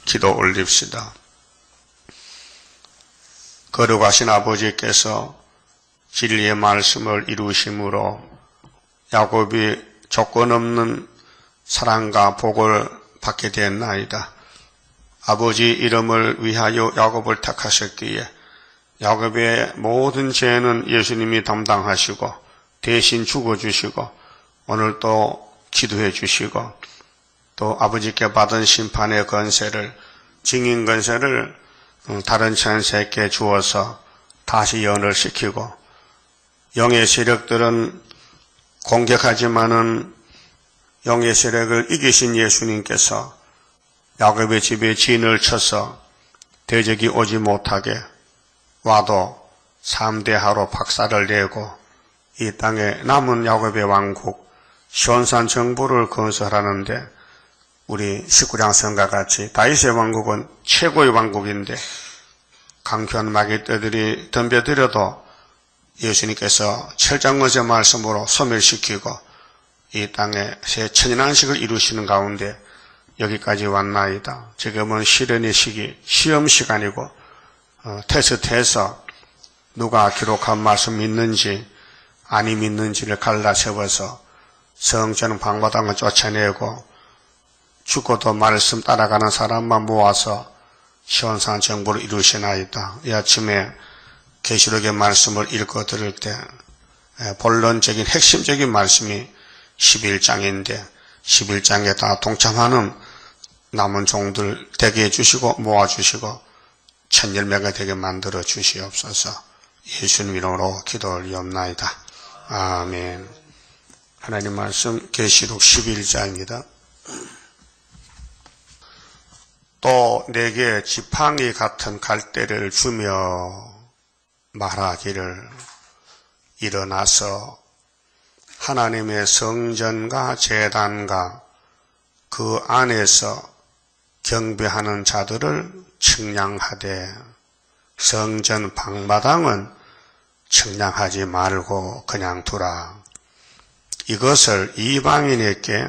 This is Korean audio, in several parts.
기도 올립시다. 거룩하신 아버지께서 진리의 말씀을 이루심으로 야곱이 조건 없는 사랑과 복을 받게 되었나이다. 아버지 이름을 위하여 야곱을 택하셨기에 야곱의 모든 죄는 예수님이 담당하시고 대신 죽어주시고 오늘 또 기도해 주시고 또 아버지께 받은 심판의 권세를 증인 권세를 다른 천사에게 주어서 다시 연을시키고 영의 세력들은 공격하지만은 영의 세력을 이기신 예수님께서 야곱의 집에 진을 쳐서 대적이 오지 못하게 와도 3대하로 박살을 내고 이 땅에 남은 야곱의 왕국 시온산 정부를 건설하는데 우리 19장 성과 같이 다윗의 왕국은 최고의 왕국인데 강변 마귀떼들이 덤벼들어도 예수님께서 철장거제 말씀으로 소멸시키고 이 땅에 새 천연안식을 이루시는 가운데 여기까지 왔나이다. 지금은 시련의 시기, 시험 시간이고 테스트해서 누가 기록한 말씀 믿는지 아니 믿는지를 갈라세워서 성전 방바닥을 쫓아내고 죽고도 말씀 따라가는 사람만 모아서 시온산 정부를 이루시나이다. 이 아침에 계시록의 말씀을 읽어 들을 때 본론적인 핵심적인 말씀이 11장인데 11장에 다 동참하는 남은 종들 되게 해주시고 모아주시고 천열매가 되게 만들어 주시옵소서. 예수님 이름으로 기도 올리옵나이다. 아멘. 하나님 말씀 계시록 11장입니다. 또 내게 지팡이 같은 갈대를 주며 말하기를 일어나서 하나님의 성전과 제단과 그 안에서 경배하는 자들을 측량하되 성전 방마당은 측량하지 말고 그냥 두라. 이것을 이방인에게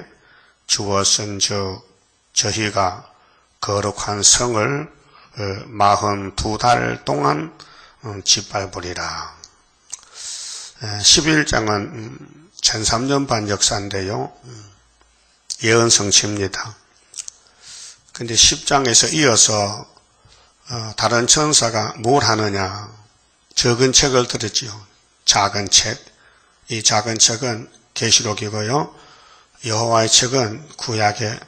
주었은즉 저희가 거룩한 성을 42달 동안 짓밟으리라. 11장은 1300년 반 역사인데요. 예언성취입니다. 근데 10장에서 이어서 다른 천사가 뭘 하느냐. 적은 책을 들었지요. 작은 책. 이 작은 책은 계시록이고요. 여호와의 책은 구약의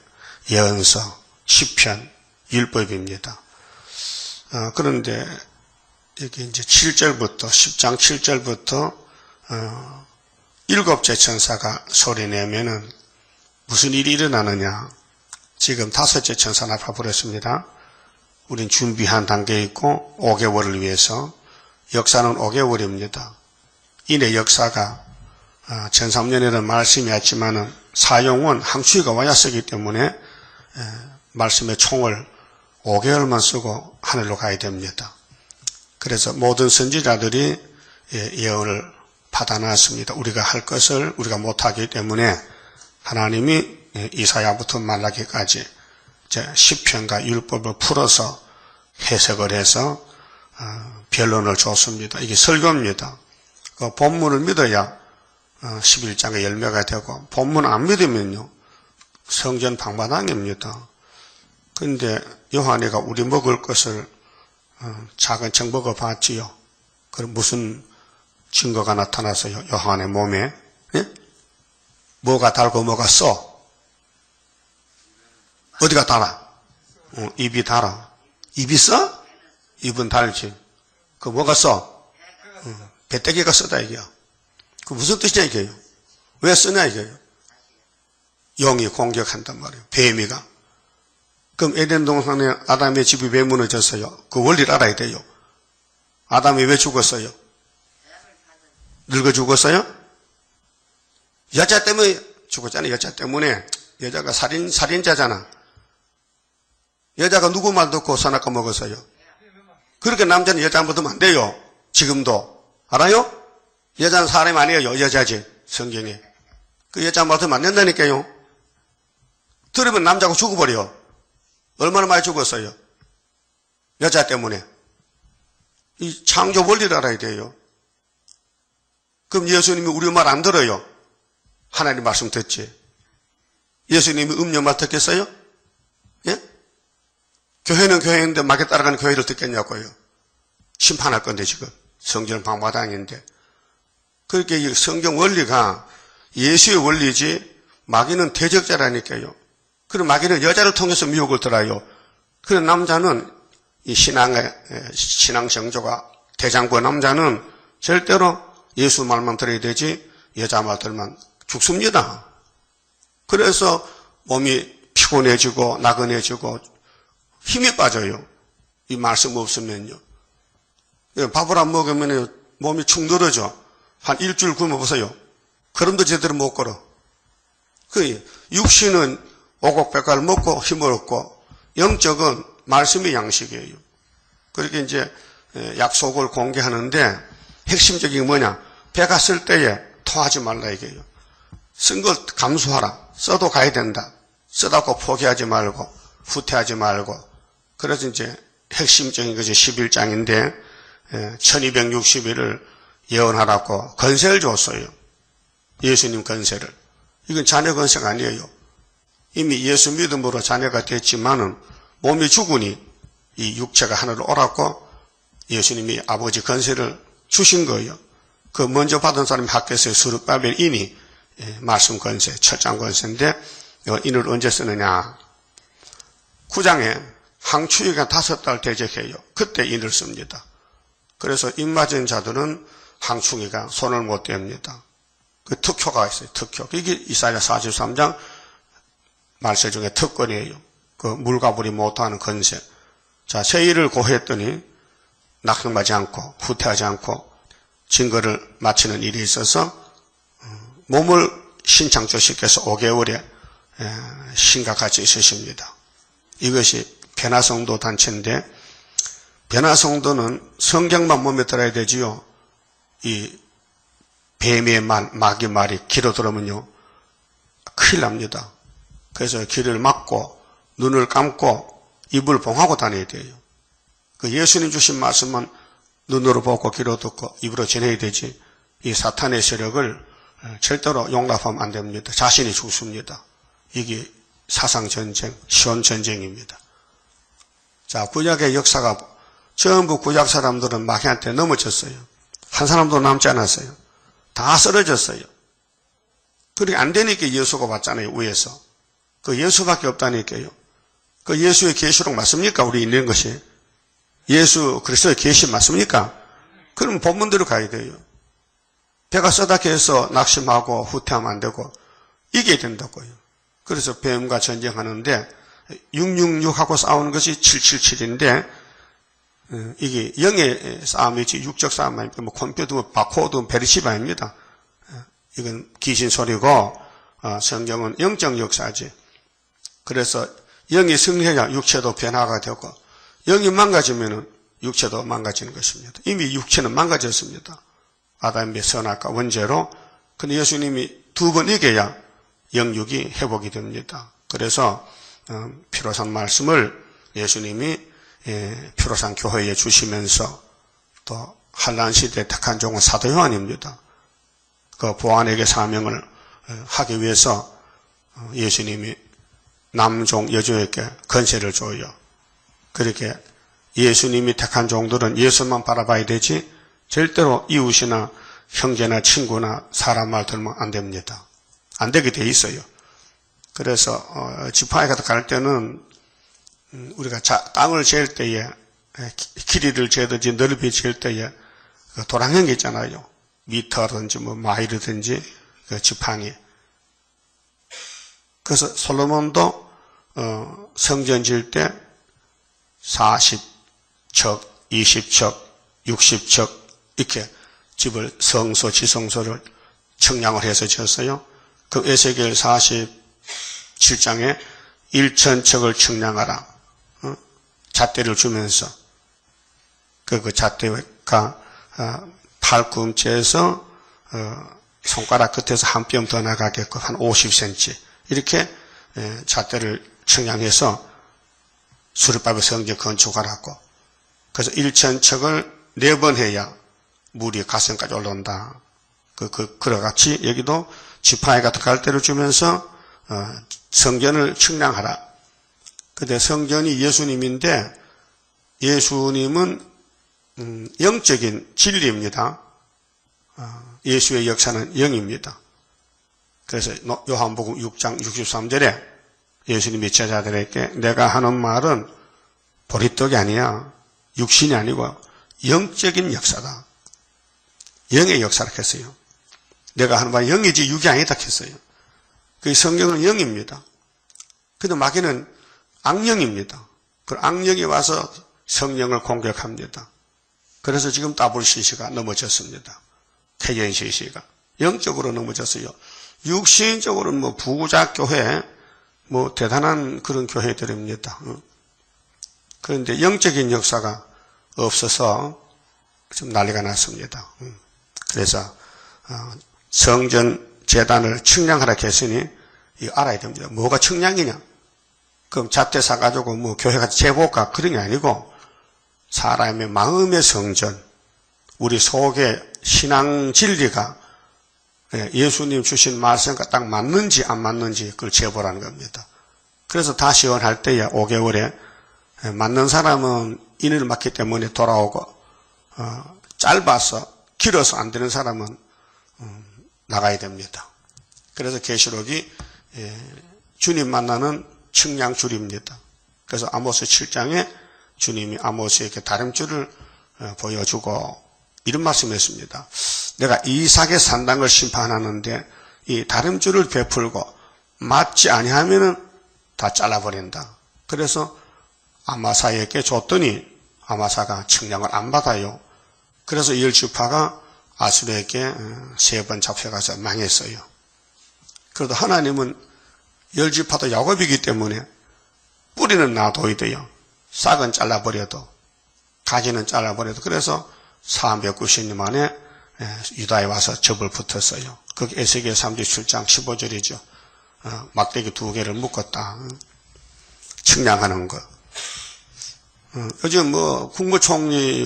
예언서, 시편, 율법입니다. 그런데 여기 이제 7절부터 10장 7절부터 일곱째 천사가 소리내면은 무슨 일이 일어나느냐. 지금 5째 천사 나타버렸습니다. 우린 준비한 단계에 있고 5개월을 위해서 역사는 5개월입니다. 이내 역사가 1300년에는 말씀이 왔지만은 사용은 항추위가 와야 쓰기 때문에 말씀의 총을 5개월만 쓰고 하늘로 가야 됩니다. 그래서 모든 선지자들이 예언을 받아놨습니다. 우리가 할 것을 우리가 못하기 때문에 하나님이 이사야부터 말라기까지 시편과 율법을 풀어서 해석을 해서 변론을 줬습니다. 이게 설교입니다. 그 본문을 믿어야 11장의 열매가 되고 본문 안 믿으면요 성전 방마당입니다. 그런데 요한이가 우리 먹을 것을 작은 책 먹어봤지요. 그럼 무슨 증거가 나타났어요? 요한의 몸에 뭐가 달고 뭐가 써? 어디가 달아? 입이 달아. 입이 써? 입은 달지. 그 뭐가 써? 배때기가 쓰다 이게요. 그 무슨 뜻이냐 이게요? 왜 쓰냐 이게요? 영이 공격한단 말이에요. 뱀이가. 그럼 에덴 동산에 아담의 집이 왜 무너졌어요? 그 원리를 알아야 돼요. 아담이 왜 죽었어요? 늙어 죽었어요? 여자 때문에 죽었잖아요. 여자 때문에. 여자가 살인자잖아. 여자가 누구 말 듣고 선악과 먹었어요? 그렇게 남자는 여자 먹으면 안 돼요. 지금도. 알아요? 여자는 사람이 아니에요. 여자지. 성경에. 그 여자 먹으면 안 된다니까요. 들으면 남자고 죽어버려. 얼마나 많이 죽었어요? 여자 때문에. 이 창조 원리를 알아야 돼요. 그럼 예수님이 우리 말 안 들어요? 하나님 말씀 듣지. 예수님이 음녀 말 듣겠어요? 예? 교회는 교회인데 막에 따라가는 교회를 듣겠냐고요. 심판할 건데 지금. 성전 방마당인데. 그렇게 이 성경 원리가 예수의 원리지 마귀는 대적자라니까요. 그럼 마귀는 여자를 통해서 미혹을 들어요. 그런 남자는 이 신앙 정조가 대장부 남자는 절대로 예수 말만 들어야 되지 여자 말 들면 죽습니다. 그래서 몸이 피곤해지고 나그네지고 힘이 빠져요. 이 말씀 없으면요. 밥을 안 먹으면 몸이 축 늘어져. 한 일주일 굶어보세요. 걸음도 제대로 못 걸어. 그 육신은 오곡백과를 먹고 힘을 얻고 영적은 말씀의 양식이에요. 그렇게 이제 약속을 공개하는데 핵심적인 게 뭐냐? 배가 쓸 때에 토하지 말라 이게요. 쓴 걸 감수하라. 써도 가야 된다. 쓰다고 포기하지 말고 후퇴하지 말고. 그래서 이제 핵심적인 것이 11장인데 1260일을 예언하라고 건세를 줬어요. 예수님 건세를. 이건 자녀 건세가 아니에요. 이미 예수 믿음으로 자녀가 됐지만은 몸이 죽으니 이 육체가 하늘로 오라고 예수님이 아버지 건세를 주신 거예요. 그 먼저 받은 사람이 학교에서 스룹바벨이니 말씀 건세, 첫장 건세인데 이를 언제 쓰느냐. 9장에 항추위가 5달 대적해요. 그때 인을 씁니다. 그래서 입 맞은 자들은 항충이가 손을 못 댑니다. 그 특효가 있어요. 특효. 이게 이사야 43장 말세 중에 특권이에요. 그 물가불이 못하는 건세. 자, 세일을 고했더니 낙성하지 않고 후퇴하지 않고 증거를 마치는 일이 있어서 몸을 신창조시켜서 5개월에 심각같이 있으십니다. 이것이 변화성도 단체인데 변화성도는 성경만 몸에 들어야 되지요. 이 뱀의 말, 마귀 말이 귀로 들으면요 큰일 납니다. 그래서 귀를 막고 눈을 감고 입을 봉하고 다녀야 돼요. 그 예수님 주신 말씀은 눈으로 보고 귀로 듣고 입으로 전해야 되지 이 사탄의 세력을 절대로 용납하면 안 됩니다. 자신이 죽습니다. 이게 사상전쟁, 시온전쟁입니다. 자, 구약의 역사가 전부 구약 사람들은 마귀한테 넘어졌어요. 한 사람도 남지 않았어요. 다 쓰러졌어요. 그렇게 안 되니까 예수가 왔잖아요. 위에서. 그 예수밖에 없다니까요. 그 예수의 계시록 맞습니까? 우리 있는 것이. 예수 그리스도의 계시 맞습니까? 그럼 본문대로 가야 돼요. 배가 써닥해 해서 낙심하고 후퇴하면 안 되고 이겨야 된다고요. 그래서 뱀과 전쟁하는데 666하고 싸우는 것이 777인데 이게 영의 싸움이지 육적 싸움 아닙니까? 뭐 컴퓨터, 바코드, 베르시바입니다. 이건 귀신 소리고 성경은 영적 역사지. 그래서 영이 승리해야 육체도 변화가 되고 영이 망가지면 육체도 망가지는 것입니다. 이미 육체는 망가졌습니다. 아담의 선악과 원죄로. 근데 예수님이 2번 이겨야 영육이 회복이 됩니다. 그래서 피로산 말씀을 예수님이 피로산 교회에 주시면서 또 한란 시대에 택한 종은 사도 요한입니다. 그 보안에게 사명을 하기 위해서 예수님이 남종 여종에게 건세를 줘요. 그렇게 예수님이 택한 종들은 예수만 바라봐야 되지 절대로 이웃이나 형제나 친구나 사람 말 들으면 안 됩니다. 안 되게 돼 있어요. 그래서 지파에 갈 때는 우리가 땅을 잴 때에 길이를 재든지 넓이 잴 때에 도랑형 있잖아요. 미터든지 뭐 마일이든지 그 지팡이. 그래서 솔로몬도 성전 지을 때 40척, 20척, 60척 이렇게 집을 성소, 지성소를 청량을 해서 지었어요. 그 에스겔 47장에 1000척을 청량하라. 잣대를 주면서 그 잣대가 팔꿈치에서 손가락 끝에서 한 뼘 더 나가게끔 한 50cm 이렇게 잣대를 청량해서 수르바벨 성전 건축하라고. 그래서 1,000척을 4번 해야 물이 가슴까지 올라온다. 그와 같이 여기도 지팡이 같은 갈대를 주면서 성전을 측량하라. 근데 성전이 예수님인데 예수님은 영적인 진리입니다. 예수의 역사는 영입니다. 그래서 요한복음 6장 63절에 예수님이 제자들에게 내가 하는 말은 보리떡이 아니야. 육신이 아니고 영적인 역사다. 영의 역사를 했어요. 내가 하는 말은 영이지 육이 아니다 했어요. 그 성경은 영입니다. 근데 마귀는 악령입니다. 그 악령이 와서 성령을 공격합니다. 그래서 지금 WCC가 넘어졌습니다. KNCC가. 영적으로 넘어졌어요. 육신적으로는 뭐 부자 교회, 뭐 대단한 그런 교회들입니다. 그런데 영적인 역사가 없어서 좀 난리가 났습니다. 그래서 성전 재단을 측량하라 했으니 이거 알아야 됩니다. 뭐가 측량이냐? 그럼 잣대 사가지고 뭐 교회가 재볼까? 그런 게 아니고 사람의 마음의 성전, 우리 속의 신앙 진리가 예수님 주신 말씀과 딱 맞는지 안 맞는지 그걸 재보라는 겁니다. 그래서 다 시원할 때에 5개월에 맞는 사람은 인을 맞기 때문에 돌아오고 짧아서 길어서 안 되는 사람은 나가야 됩니다. 그래서 계시록이 주님 만나는 측량줄입니다. 그래서 아모스 7장에 주님이 아모스에게 다림줄을 보여주고 이런 말씀했습니다. 내가 이삭의 산당을 심판하는데 이 다림줄을 베풀고 맞지 아니하면은 다 잘라버린다. 그래서 아마사에게 줬더니 아마사가 측량을 안 받아요. 그래서 10지파가 아수르에게 3번 잡혀가서 망했어요. 그래도 하나님은 10지파도 야곱이기 때문에 뿌리는 놔둬야 돼요. 싹은 잘라버려도 가지는 잘라버려도. 그래서 490년 만에 유다에 와서 접을 붙었어요. 그게 에스겔 37장 15절이죠. 막대기 2개를 묶었다. 측량하는 거. 요즘 뭐 국무총리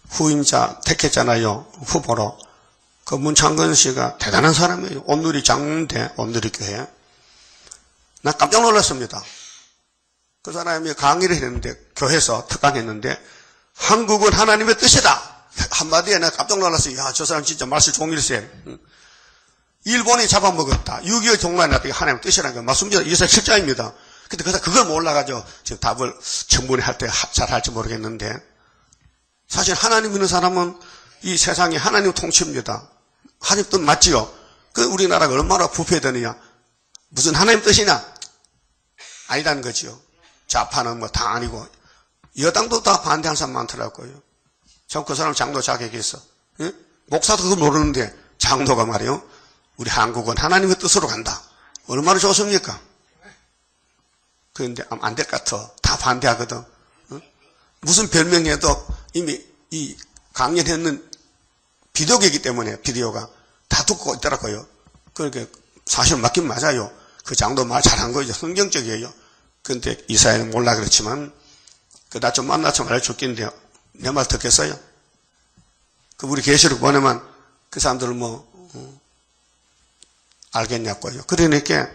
후임자 택했잖아요. 후보로. 그 문창근 씨가 대단한 사람이에요. 온누리 장대, 온누리 교회. 나 깜짝 놀랐습니다. 그 사람이 강의를 했는데, 교회에서 특강했는데, 한국은 하나님의 뜻이다. 한마디에 내가 깜짝 놀랐어요. 야, 저 사람 진짜 말씀 종일세. 일본이 잡아먹었다. 6.25 동란이 났다. 하나님의 뜻이라는 거. 말씀드려. 이사 7장입니다. 근데 그걸 몰라가지고, 지금 답을 청문회 할 때 잘 할지 모르겠는데, 사실 하나님 믿는 사람은 이 세상이 하나님 통치입니다. 하나님 뜻 맞지요? 그 우리나라가 얼마나 부패되느냐? 무슨 하나님 뜻이냐? 아니다는 거지요. 좌파는 뭐 다 아니고, 여당도 다 반대하는 사람 많더라고요. 저 그 사람 장로 자격이 있어. 예? 목사도 그걸 모르는데, 장로가 말이요. 우리 한국은 하나님의 뜻으로 간다. 얼마나 좋습니까? 그런데 안 될 것 같아. 다 반대하거든. 어? 무슨 별명해도 이미 이 강연했는 비디오이기 때문에 비디오가 다 듣고 있더라고요. 그러니까 사실 맞긴 맞아요. 그 장도 말 잘한 거죠. 성경적이에요. 그런데 이사야는 몰라 그렇지만 나 좀 만나서 말해줬겠는데 내 말 듣겠어요? 그 우리 계시록 보내면 그 사람들은 뭐 알겠냐고요. 그러니까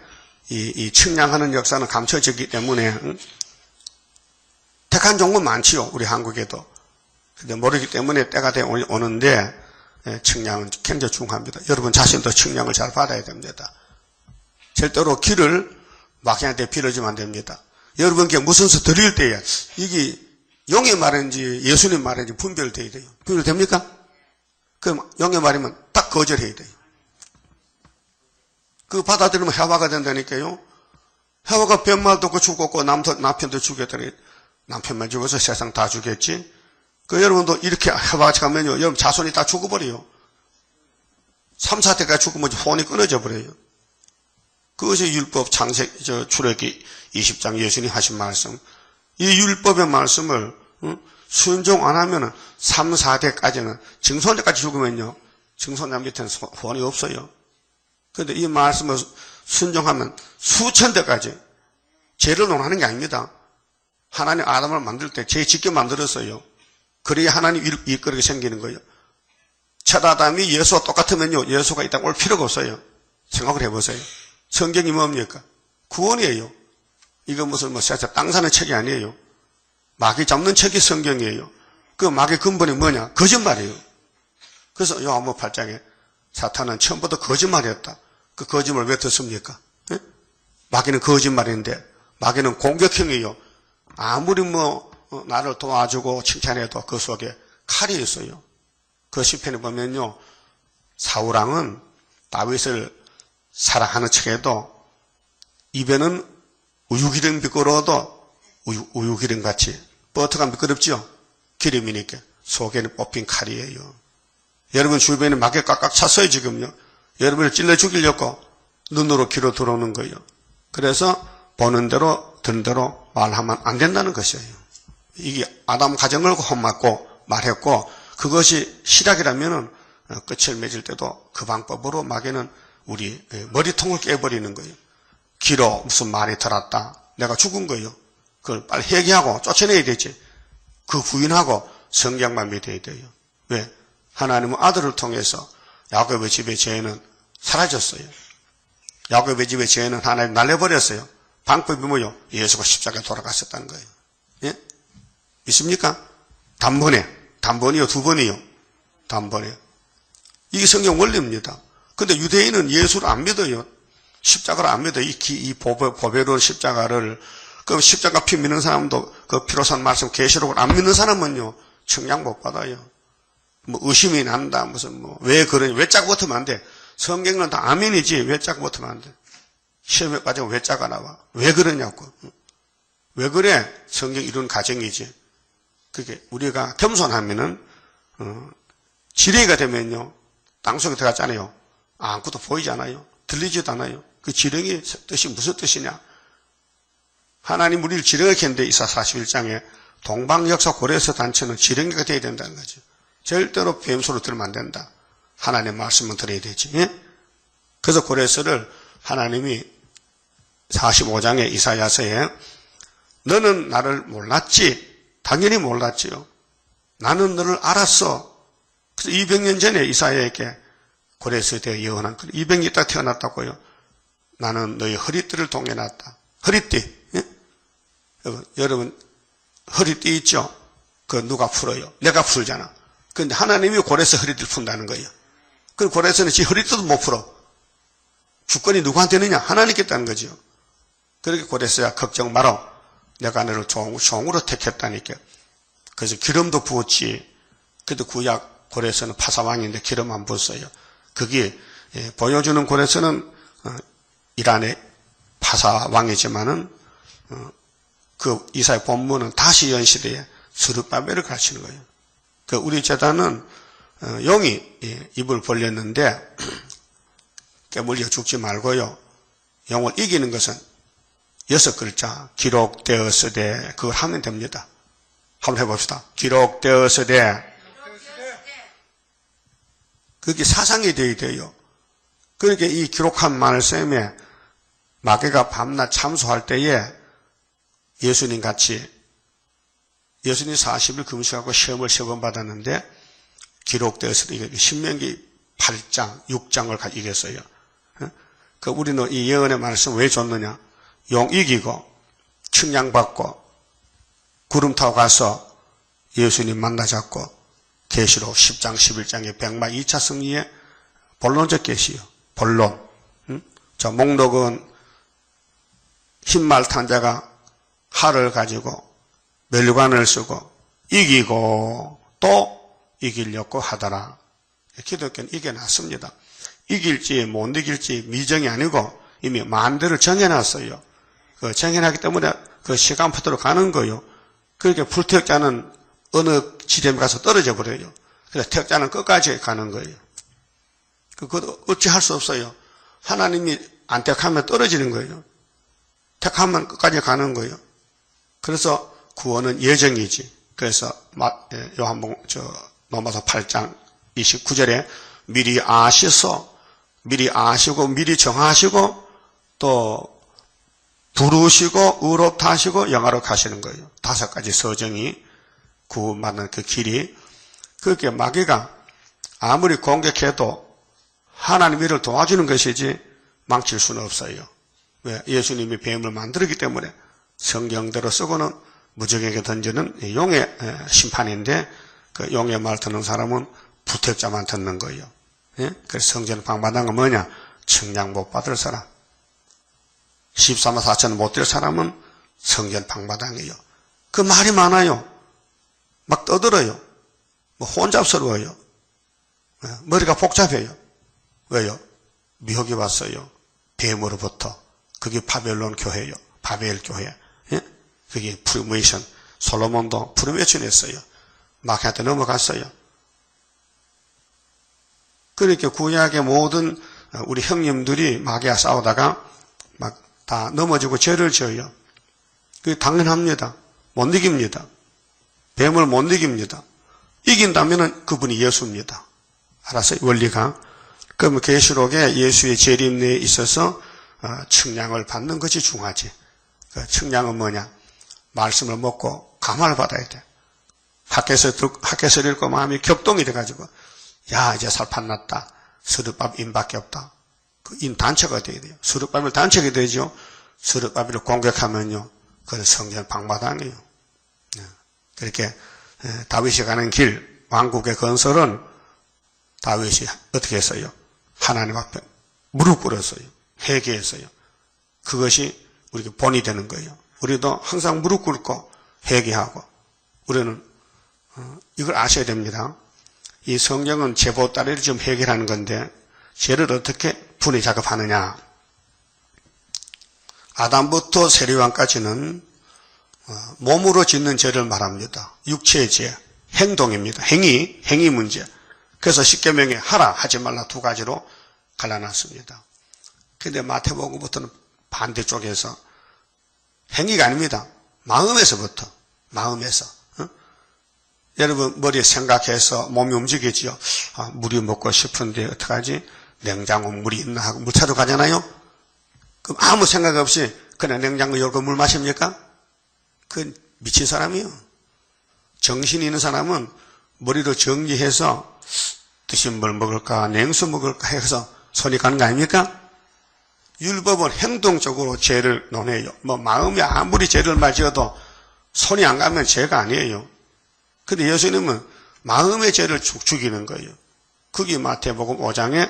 이 측량하는 역사는 감춰졌기 때문에 택한 종은 많지요. 우리 한국에도. 근데 모르기 때문에 때가 돼 오는데 측량은 굉장히 중요합니다. 여러분 자신도 측량을 잘 받아야 됩니다. 절대로 길을 마귀한테 빌어주면 안 됩니다. 여러분께 무슨 수 드릴 때에 이게 용의 말인지 예수님 말인지 분별돼야 돼요. 분별됩니까? 그럼 용의 말이면 딱 거절해야 돼요. 그 받아들이면 해화가 된다니까요. 해화가 변말 듣고 죽었고 남편도 죽였더니 남편만 죽어서 세상 다 죽였지. 그 여러분도 이렇게 해화같이 가면요. 여러분 자손이 다 죽어버려요. 3, 4대까지 죽으면 혼이 끊어져 버려요. 그것이 율법 출애기 20장 예수님이 하신 말씀. 이 율법의 말씀을 순종 안 하면은 3, 4대까지는 증손자까지 죽으면요. 증손자 밑에는 혼이 없어요. 그런데 이 말씀을 순종하면 수천 대까지 죄를 논하는 게 아닙니다. 하나님 아담을 만들 때 죄 짓게 만들었어요. 그래야 하나님 일거리가 생기는 거예요. 첫 아담이 예수와 똑같으면요, 예수가 이 땅 올 필요가 없어요. 생각을 해보세요. 성경이 뭡니까? 구원이에요. 이거 무슨 땅 사는 책이 아니에요. 마귀 잡는 책이 성경이에요. 그 마귀의 근본이 뭐냐? 거짓말이에요. 그래서 요한복음 8장에 사탄은 처음부터 거짓말이었다. 그 거짓말 왜 듣습니까? 예? 마귀는 거짓말인데, 마귀는 공격형이에요. 아무리 나를 도와주고 칭찬해도 그 속에 칼이 있어요. 그 시편에 보면요, 사울왕은 다윗을 사랑하는 척해도 입에는 우유기름 미끄러워도 우유기름 같이 버터가 미끄럽죠? 기름이니까. 속에는 뽑힌 칼이에요. 여러분 주변에 마귀 꽉꽉 찼어요, 지금요. 여러분을 찔러 죽이려고 눈으로 귀로 들어오는 거예요. 그래서 보는 대로 듣는 대로 말하면 안 된다는 것이에요. 이게 아담 가정을 험맞고 말했고, 그것이 실학이라면은 끝을 맺을 때도 그 방법으로 마귀는 우리 머리통을 깨버리는 거예요. 귀로 무슨 말이 들었다. 내가 죽은 거예요. 그걸 빨리 회개하고 쫓아내야 되지. 그 부인하고 성경만 믿어야 돼요. 왜? 하나님은 아들을 통해서 야곱의 집의 죄는 사라졌어요. 야곱의 집의 죄는 하나님 날려버렸어요. 방법이 뭐요? 예수가 십자가에 돌아갔었다는 거예요. 예? 믿습니까? 단번이요, 두 번이요? 단번이요. 이게 성경 원리입니다. 근데 유대인은 예수를 안 믿어요. 십자가를 안 믿어요. 이 보배로운 십자가를. 그럼 십자가 피 믿는 사람도 그 피로 산 말씀 계시록을 안 믿는 사람은요, 청량 못 받아요. 의심이 난다. 왜 그러니? 왜 짜고 붙으면 안 돼? 성경은 다 아멘이지. 왜 짜고 붙으면 안 돼? 시험에 빠지면 왜 짜가 나와? 왜 그러냐고. 왜 그래? 성경 이룬 가정이지. 그게 우리가 겸손하면은, 지뢰가 되면요, 땅속에 들어갔잖아요. 아무것도 보이지 않아요. 들리지도 않아요. 그 지렁이 뜻이 무슨 뜻이냐? 하나님 우리를 지렁이게 했는데 이사 41장에 동방역사 고레스 단체는 지렁이가 돼야 된다는 거죠. 절대로 뱀소리 들으면 안 된다. 하나님의 말씀은 들어야 되지. 예? 그래서 고레스를 하나님이 45장의 이사야서에 너는 나를 몰랐지. 당연히 몰랐지요. 나는 너를 알았어. 그래서 200년 전에 이사야에게 고레스에 대해 예언한 200년 있다 태어났다고요. 나는 너의 허리띠를 동여놨다. 허리띠. 예? 여러분 허리띠 있죠? 그 누가 풀어요? 내가 풀잖아. 근데 하나님이 고레스 허리띠를 푼다는 거예요. 그 고레스는 지 허리띠도 못 풀어. 주권이 누구한테 있느냐? 하나님께 있다는 거죠. 그렇게 고레스야 걱정 마라. 내가 너를 종으로 택했다니까. 그래서 기름도 부었지. 그래도 구약 고레스는 파사왕인데 기름 안 부었어요. 그게 보여주는 고레스는 이란의 파사왕이지만은 그 이사의 본문은 다시 연시대에 스룹바벨을 가르치는 거예요. 그 우리 제단은 용이 입을 벌렸는데 깨물려 죽지 말고요. 용을 이기는 것은 6글자 기록되었으되 그걸 하면 됩니다. 한번 해봅시다. 기록되었으되 그게 사상이 되어야 돼요. 그러니까 이 기록한 말씀에 마귀가 밤낮 참소할 때에 예수님 같이 예수님 40일 금식하고 시험을 3번 받았는데 기록되었으니 신명기 8장, 6장을 이겼어요. 그 우리는 이 예언의 말씀 왜 줬느냐? 용 이기고 측량받고 구름 타고 가서 예수님 만나잡고 계시록 10장, 11장의 백마 2차 승리의 본론적 계시요. 본론. 자, 목록은 흰말 탄 자가 활을 가지고 멸관을 쓰고 이기고 또 이기려고 하더라. 기독교는 이겨놨습니다. 이길지 못 이길지 미정이 아니고 이미 만대를 정해놨어요. 그 정해놨기 때문에 그 시간표대로 가는 거예요. 그렇게 불태역자는 어느 지점에 가서 떨어져 버려요. 그래서 태역자는 끝까지 가는 거예요. 그것도 어찌할 수 없어요. 하나님이 안 택하면 떨어지는 거예요. 택하면 끝까지 가는 거예요. 그래서 구원은 예정이지. 그래서 로마서 8장 29절에 미리 아시고 미리 정하시고 또 부르시고 의롭다 하시고 영화롭게 하시는 거예요. 5가지 서정이 구원받는 그 길이. 그렇게 마귀가 아무리 공격해도 하나님 일을 도와주는 것이지 망칠 수는 없어요. 왜? 예수님이 뱀을 만들었기 때문에 성경대로 쓰고는 무적에게 던지는 용의 심판인데 그 용의 말 듣는 사람은 부택자만 듣는 거예요. 예? 그래서 성전 방받은 건 뭐냐? 측량 못 받을 사람. 14만 4천 못 될 사람은 성전 방바닥이에요. 그 말이 많아요. 막 떠들어요. 뭐 혼잡스러워요. 머리가 복잡해요. 왜요? 미혹이 왔어요. 뱀으로부터. 그게 바벨론 교회예요. 바벨 교회. 예? 그게 프리메이션. 솔로몬도 프리메이션 했어요. 마귀한테 넘어갔어요. 그렇게 구약의 모든 우리 형님들이 마귀와 싸우다가 막 다 넘어지고 죄를 지어요. 그게 당연합니다. 못 이깁니다. 뱀을 못 이깁니다. 이긴다면 그분이 예수입니다. 알았어요? 원리가. 그러면 계시록에 예수의 재림내에 있어서 측량을 받는 것이 중요하지. 그 측량은 뭐냐? 말씀을 먹고 감화를 받아야 돼. 학개서 읽고 마음이 격동이 돼가지고 야 이제 살판 났다. 스룹밥 인밖에 없다. 그 인 단체가 돼야 돼요. 스룹밥을 단체가 되죠. 스룹밥을 공격하면요. 그건 성전 방마당이에요. 그렇게 다윗이 가는 길, 왕국의 건설은 다윗이 어떻게 했어요? 하나님 앞에 무릎 꿇었어요. 회개했어요. 그것이 우리가 본이 되는 거예요. 우리도 항상 무릎 꿇고 회개하고 우리는 이걸 아셔야 됩니다. 이 성경은 제보 따르를 좀 해결하는 건데 죄를 어떻게 분해 작업하느냐. 아담부터 세리왕까지는 몸으로 짓는 죄를 말합니다. 육체의 죄, 행동입니다. 행위 문제. 그래서 십계명에 하라, 하지 말라 2가지로 갈라놨습니다. 그런데 마태복음부터는 반대쪽에서 행위가 아닙니다. 마음에서부터, 마음에서. 여러분 머리에 생각해서 몸이 움직이지요. 물이 먹고 싶은데 어떡하지? 냉장고 물이 있나 하고 물 차러 가잖아요. 그럼 아무 생각 없이 그냥 냉장고 열고 물 마십니까? 그건 미친 사람이에요. 정신이 있는 사람은 머리로 정리해서 드신 뭘 먹을까 냉수 먹을까 해서 손이 가는 거 아닙니까? 율법은 행동적으로 죄를 논해요. 뭐 마음이 아무리 죄를 맞이어도 손이 안 가면 죄가 아니에요. 근데 예수님은 마음의 죄를 죽이는 거예요. 그게 마태복음 5장에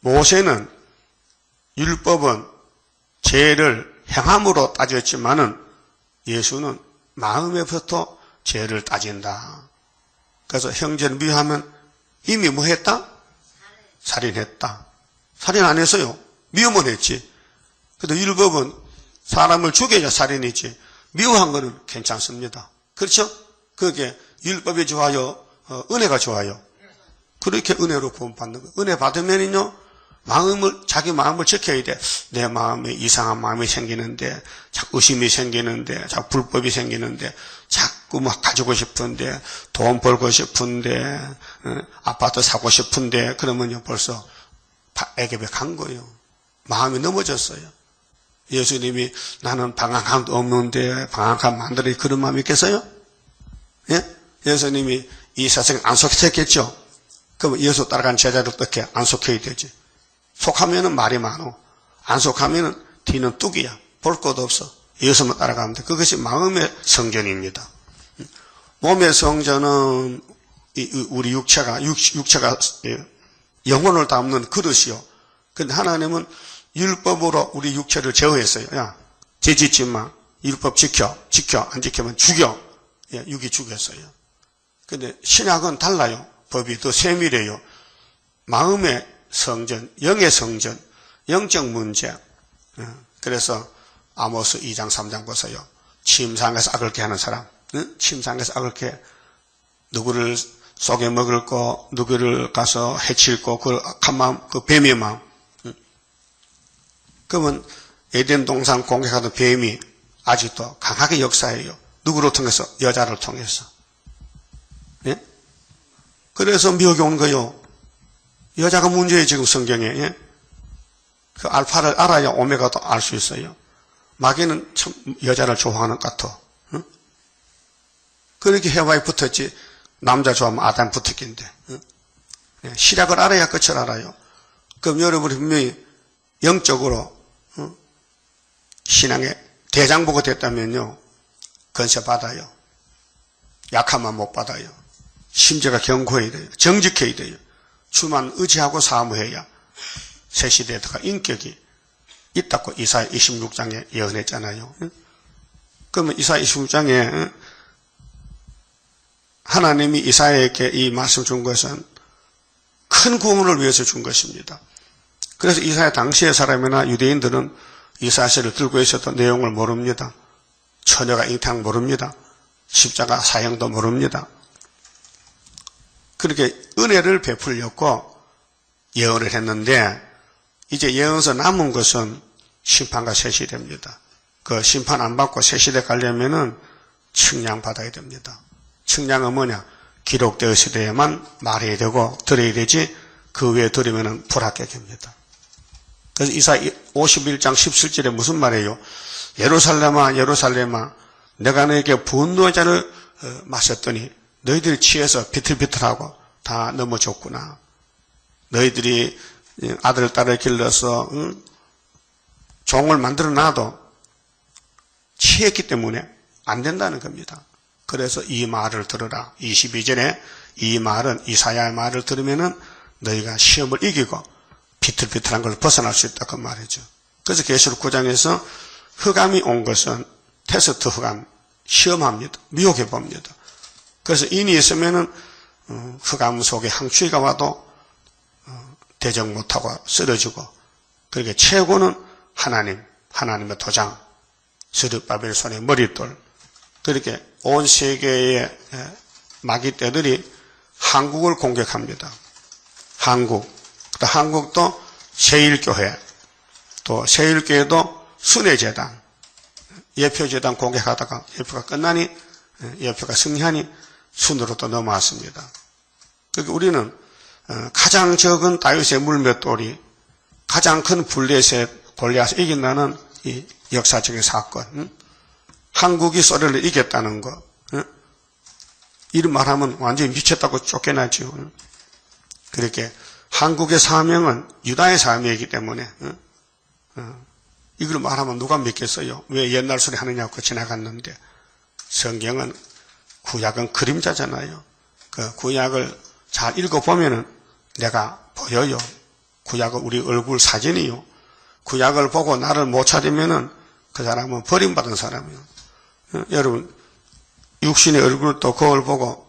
모세는 율법은 죄를 행함으로 따졌지만은 예수는 마음에부터 죄를 따진다. 그래서 형제를 미워하면 이미 뭐 했다? 살인했다. 살인 안 했어요. 미워만 했지. 근데 율법은 사람을 죽여야 살인이지. 미워한 거는 괜찮습니다. 그렇죠? 그게 율법이 좋아요? 은혜가 좋아요? 그렇게 은혜로 구원받는 거. 은혜 받으면요, 자기 마음을 지켜야 돼. 내 마음에 이상한 마음이 생기는데, 자꾸 의심이 생기는데, 자꾸 불법이 생기는데, 자꾸 막 가지고 싶은데, 돈 벌고 싶은데, 아파트 사고 싶은데, 그러면요, 벌써 애ገብ에 간 거예요. 마음이 넘어졌어요. 예수님이 나는 방황함도 없는데, 방황함 만들어 그런 마음이 있겠어요? 예? 예수님이 이 세상에 안 속했겠죠? 그럼 예수 따라간 제자들 어떻게 안 속해야 되지? 속하면은 말이 많어. 안 속하면은 뒤는 뚝이야. 볼 것도 없어. 예수만 따라가면 돼. 그것이 마음의 성전입니다. 몸의 성전은 우리 육체가 영혼을 담는 그릇이요. 근데 하나님은 율법으로 우리 육체를 제어했어요. 야, 죄 짓지 마. 율법 지켜. 안 지키면 죽여. 예, 육이 죽였어요. 근데 신약은 달라요. 법이 더 세밀해요. 마음의 성전, 영의 성전, 영적 문제. 그래서 아모스 2장 3장 보세요. 침상에서 악을 깨하는 사람. 침상에서 악을 깨. 누구를 속에 먹을 거, 누구를 가서 해칠 거, 그 악한 마음, 그 뱀의 마음. 그러면 에덴 동산 공격하던 뱀이 아직도 강하게 역사해요. 누구를 통해서? 여자를 통해서. 예? 그래서 미혹이 온 거요. 여자가 문제예요, 지금 성경에. 예? 그 알파를 알아야 오메가도 알 수 있어요. 마귀는 참 여자를 좋아하는 것 같아. 응? 그렇게 해와에 붙었지. 남자 좋아하면 아담 붙었긴데. 응? 시략을 알아야 끝을 알아요. 그럼 여러분이 분명히 영적으로 신앙의 대장보가 됐다면요. 건세 받아요. 약하면 못 받아요. 심지가 견고해야 돼요. 정직해야 돼요. 주만 의지하고 사무해야 새 시대에다가 인격이 있다고 이사야 26장에 예언했잖아요. 그러면 이사야 26장에 하나님이 이사야에게 이 말씀 준 것은 큰 구원을 위해서 준 것입니다. 그래서 이사야 당시의 사람이나 유대인들은 이사야서를 들고 있어도 내용을 모릅니다. 처녀가 잉탕 모릅니다. 십자가 사형도 모릅니다. 그렇게 은혜를 베풀렸고 예언을 했는데 이제 예언서 남은 것은 심판과 새시대입니다. 그 심판 안 받고 새시대 가려면은 측량받아야 됩니다. 측량은 뭐냐? 기록되었을 때에만 말해야 되고 들어야 되지 그 외에 들으면은 불합격입니다. 그래서 이사야 51장 17절에 무슨 말이에요? 예루살렘아 예루살렘아 내가 너에게 분노의 잔을 마셨더니 너희들이 취해서 비틀비틀하고 다 넘어졌구나. 너희들이 아들 딸을 길러서 종을 만들어 놔도 취했기 때문에 안 된다는 겁니다. 그래서 이 말을 들으라. 22절에 이 말은 이사야의 말을 들으면은 너희가 시험을 이기고 비틀비틀한 걸 벗어날 수 있다 그 말이죠. 그래서 계시록 9장에서 흑암이 온 것은 테스트 흑암 시험합니다. 미혹해 봅니다. 그래서 인이 있으면은 흑암 속에 항추위가 와도 대적 못하고 쓰러지고 그렇게 최고는 하나님의 도장 스룹바벨 손의 머릿돌 그렇게 온 세계의 마귀떼들이 한국을 공격합니다. 한국도 세일교회 또 세일교회도 순회재단 예표재단 공격하다가 예표가 끝나니 예표가 승리하니 순으로 또 넘어왔습니다. 그러니까 우리는 가장 적은 다윗의 물맷돌이 가장 큰 블레셋 골리앗을 이긴다는 이 역사적인 사건 한국이 소련을 이겼다는 거 이런 말하면 완전히 미쳤다고 쫓겨나죠. 그렇게 한국의 사명은 유다의 사명이기 때문에 이걸 말하면 누가 믿겠어요? 왜 옛날 소리 하느냐고 지나갔는데 성경은 구약은 그림자잖아요. 그 구약을 잘 읽어보면은 내가 보여요. 구약은 우리 얼굴 사진이요. 구약을 보고 나를 못 찾으면은 그 사람은 버림받은 사람이요. 여러분 육신의 얼굴 또 거울 보고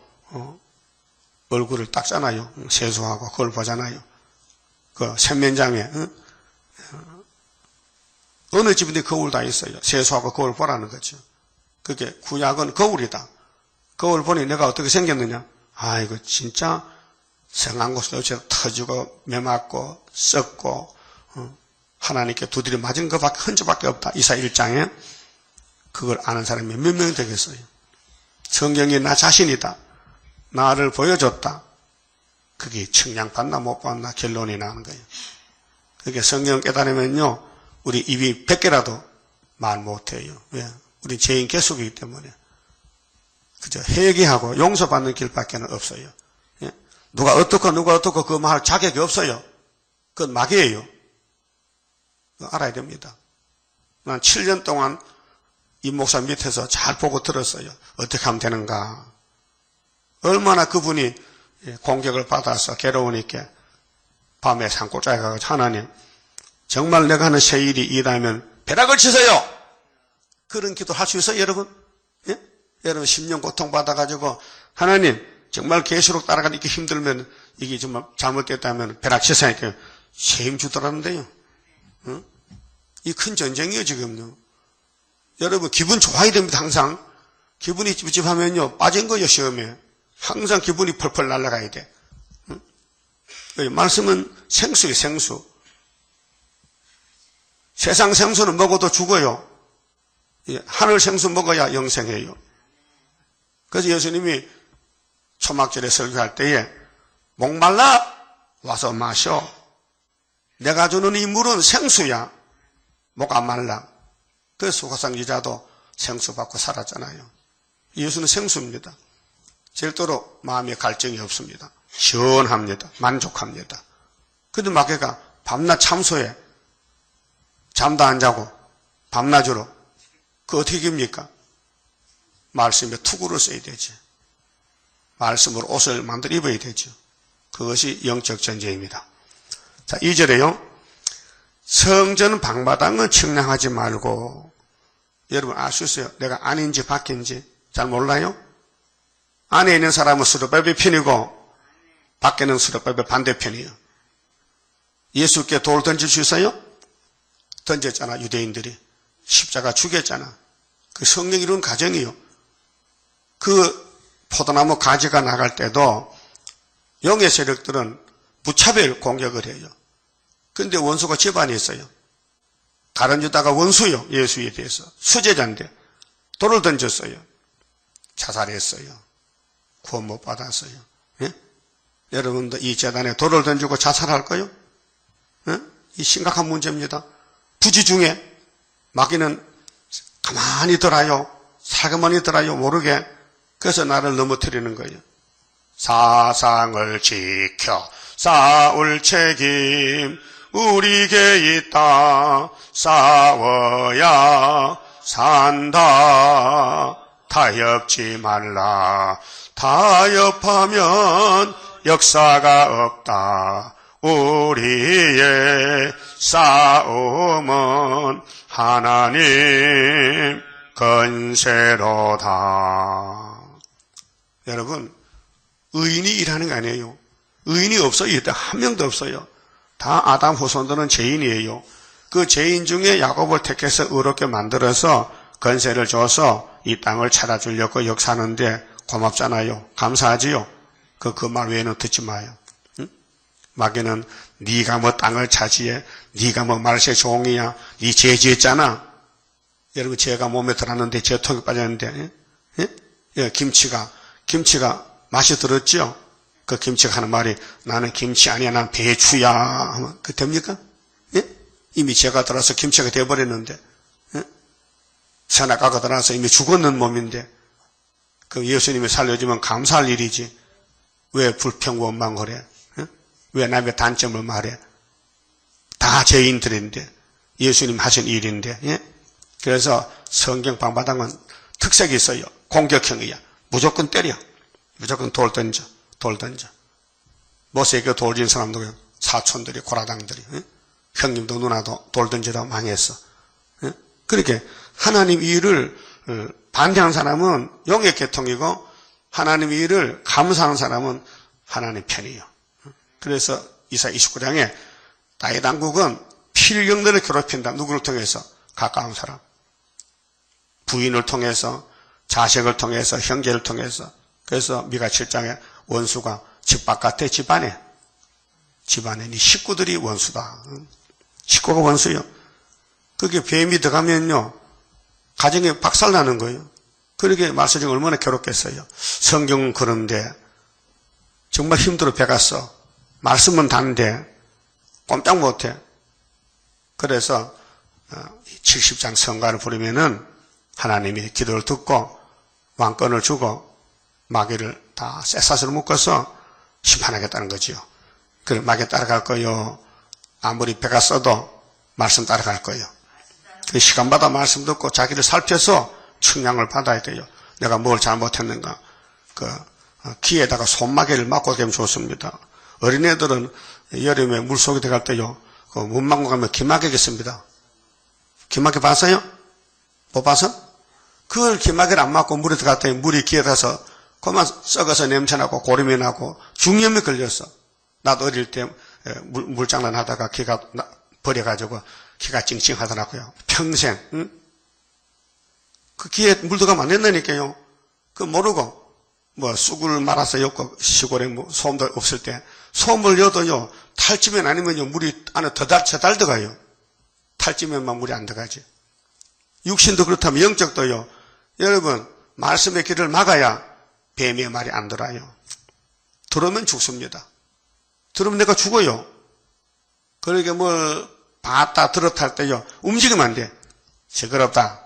얼굴을 닦잖아요. 세수하고 거울 보잖아요. 그洗面장에 어느 집인데 거울 다 있어요. 세수하고 거울 보라는 거죠. 그게 구약은 거울이다. 거울 보니 내가 어떻게 생겼느냐? 아이고 진짜 성한 곳은 어째 터지고 매맞고 썩고 하나님께 두드려 맞은 것밖에 흔적밖에 없다. 이사야 1장에 그걸 아는 사람이 몇 명 되겠어요? 성경이 나 자신이다. 나를 보여줬다. 그게 측량받나 못 받나 결론이 나는 거예요. 그게 성경 깨달으면요 우리 입이 100개라도 말 못해요. 왜? 우리 죄인 계속이기 때문에 그저 회개하고 용서받는 길밖에 없어요. 예? 누가 어떻고 그 말 자격이 없어요. 그건 마귀예요. 그거 알아야 됩니다. 난 7년 동안 이 목사 밑에서 잘 보고 들었어요. 어떻게 하면 되는가. 얼마나 그분이 공격을 받아서 괴로우니까 밤에 산골짜기 가서 하나님 정말 내가 하는 새 일이 이라면 벼락을 치세요. 그런 기도 할 수 있어요 여러분? 예? 여러분 10년 고통받아가지고 하나님 정말 계시록 따라가기 힘들면 이게 정말 잘못됐다면 벼락 치세요. 책임 주더라는데요. 응? 이 큰 전쟁이에요 지금요. 여러분 기분 좋아야 됩니다. 항상 기분이 찝찝하면요 빠진 거예요. 시험에 항상 기분이 펄펄 날아가야 돼. 응? 말씀은 생수예요. 생수. 세상 생수는 먹어도 죽어요. 하늘 생수 먹어야 영생해요. 그래서 예수님이 초막절에 설교할 때에 목말라 와서 마셔. 내가 주는 이 물은 생수야. 목 안 말라. 그래서 수가상 여자도 생수 받고 살았잖아요. 예수는 생수입니다. 절대로 마음에 갈증이 없습니다. 시원합니다. 만족합니다. 근데 마귀가 밤낮 참소해. 잠도 안 자고 밤낮으로. 그 어떻게 됩니까? 말씀에 투구를 써야 되죠. 말씀으로 옷을 만들어 입어야 되죠. 그것이 영적 전쟁입니다. 자, 2절에요. 성전 방마당은 측량하지 말고. 여러분 알 수 있어요. 내가 안인지 밖인지 잘 몰라요? 안에 있는 사람은 스룹바벨 편이고 밖에는 스룹바벨 반대편이에요. 예수께 돌 던질 수 있어요? 던졌잖아. 유대인들이. 십자가 죽였잖아. 그 성령 이룬 가정이요. 그 포도나무 가지가 나갈 때도 영의 세력들은 무차별 공격을 해요. 그런데 원수가 집안에 있어요. 다른 유다가 원수요. 예수에 대해서. 수제자인데 돌을 던졌어요. 자살했어요. 구원 못 받았어요. 예? 여러분도 이 재단에 돌을 던지고 자살할까요? 예? 이 심각한 문제입니다. 부지 중에 마귀는 가만히 들어요. 살가만히 들어요. 모르게. 그래서 나를 넘어뜨리는 거예요. 사상을 지켜 싸울 책임 우리에게 있다. 싸워야 산다. 타협지 말라. 타협하면 역사가 없다. 우리의 싸움은 하나님 건세로다. 여러분, 의인이 일하는 거 아니에요. 의인이 없어요. 한 명도 없어요. 다 아담 후손들은 죄인이에요. 그 죄인 중에 야곱을 택해서 의롭게 만들어서 건세를 줘서 이 땅을 찾아주려고 역사하는데 고맙잖아요. 감사하지요. 그 말 외에는 듣지 마요. 응? 마귀는 네가 뭐 땅을 차지해, 네가 뭐 말세 종이야, 네 죄 지었잖아. 여러분 죄가 몸에 들어왔는데 죄톡에 빠졌는데, 예? 예, 김치가 맛이 들었죠? 그 김치가 하는 말이 나는 김치 아니야, 난 배추야 하면 그 됩니까? 예? 이미 죄가 들어서 김치가 돼버렸는데, 예? 선악과가 들어서 이미 죽었는 몸인데 그 예수님이 살려주면 감사할 일이지. 왜 불평 원망을 해? 예? 왜 남의 단점을 말해? 다 죄인들인데 예수님 하신 일인데. 예? 그래서 성경 방마당은 특색이 있어요. 공격형이야. 무조건 때려. 무조건 돌 던져. 모세에게 돌 진 사람도 사촌들이 고라당들이, 예? 형님도 누나도 돌 던지다 망했어. 예? 그렇게 하나님 일을 반대하는 사람은 용의 계통이고 하나님 일을 감사하는 사람은 하나님 편이에요. 그래서 이사 29장에 다윗 왕국은 필경들을 괴롭힌다. 누구를 통해서? 가까운 사람. 부인을 통해서, 자식을 통해서, 형제를 통해서. 그래서 미가 7장에 원수가 집 바깥에 집안에 네 식구들이 원수다. 식구가 원수요. 그게 뱀이 들어가면요 가정에 박살나는 거예요. 그러게 말씀 중에 얼마나 괴롭겠어요. 성경은 그런데 정말 힘들어 배가 써. 말씀은 단데 꼼짝 못해. 그래서 70장 성가를 부르면은 하나님이 기도를 듣고 왕권을 주고 마귀를 다 쇠사슬로 묶어서 심판하겠다는 거지요. 그래, 마귀 따라갈 거요. 아무리 배가 써도 말씀 따라갈 거예요. 그 시간마다 말씀 듣고 자기를 살펴서 측량을 받아야 돼요. 내가 뭘 잘못했는가. 귀에다가 손마개를 맞고 되면 좋습니다. 어린애들은 여름에 물속에 들어갈 때요. 문 막고 가면 귀마개겠습니다. 귀마개 봤어요? 못 봐서? 그걸 귀마개를 안 맞고 물에 들어갈 때 물이 귀에 닿아서 그만 썩어서 냄새나고 고름이 나고 중염에 걸렸어. 나도 어릴 때 물장난 하다가 귀가 버려가지고 귀가 찡찡하더라고요. 평생. 응? 그 귀에 물 들어가면 안 된다니까요. 그 모르고 뭐 쑥을 말아서 엮고 시골에 뭐 소음도 없을 때 소음을 여도요 탈지면 아니면요 물이 안에 더 들어가요. 탈지면만 물이 안 들어가지. 육신도 그렇다면 영적도요. 여러분 말씀의 길을 막아야 뱀의 말이 안 들어요. 들으면 죽습니다. 들으면 내가 죽어요. 그러게 뭘 봤다 들었다 할 때요. 움직이면 안 돼. 시끄럽다.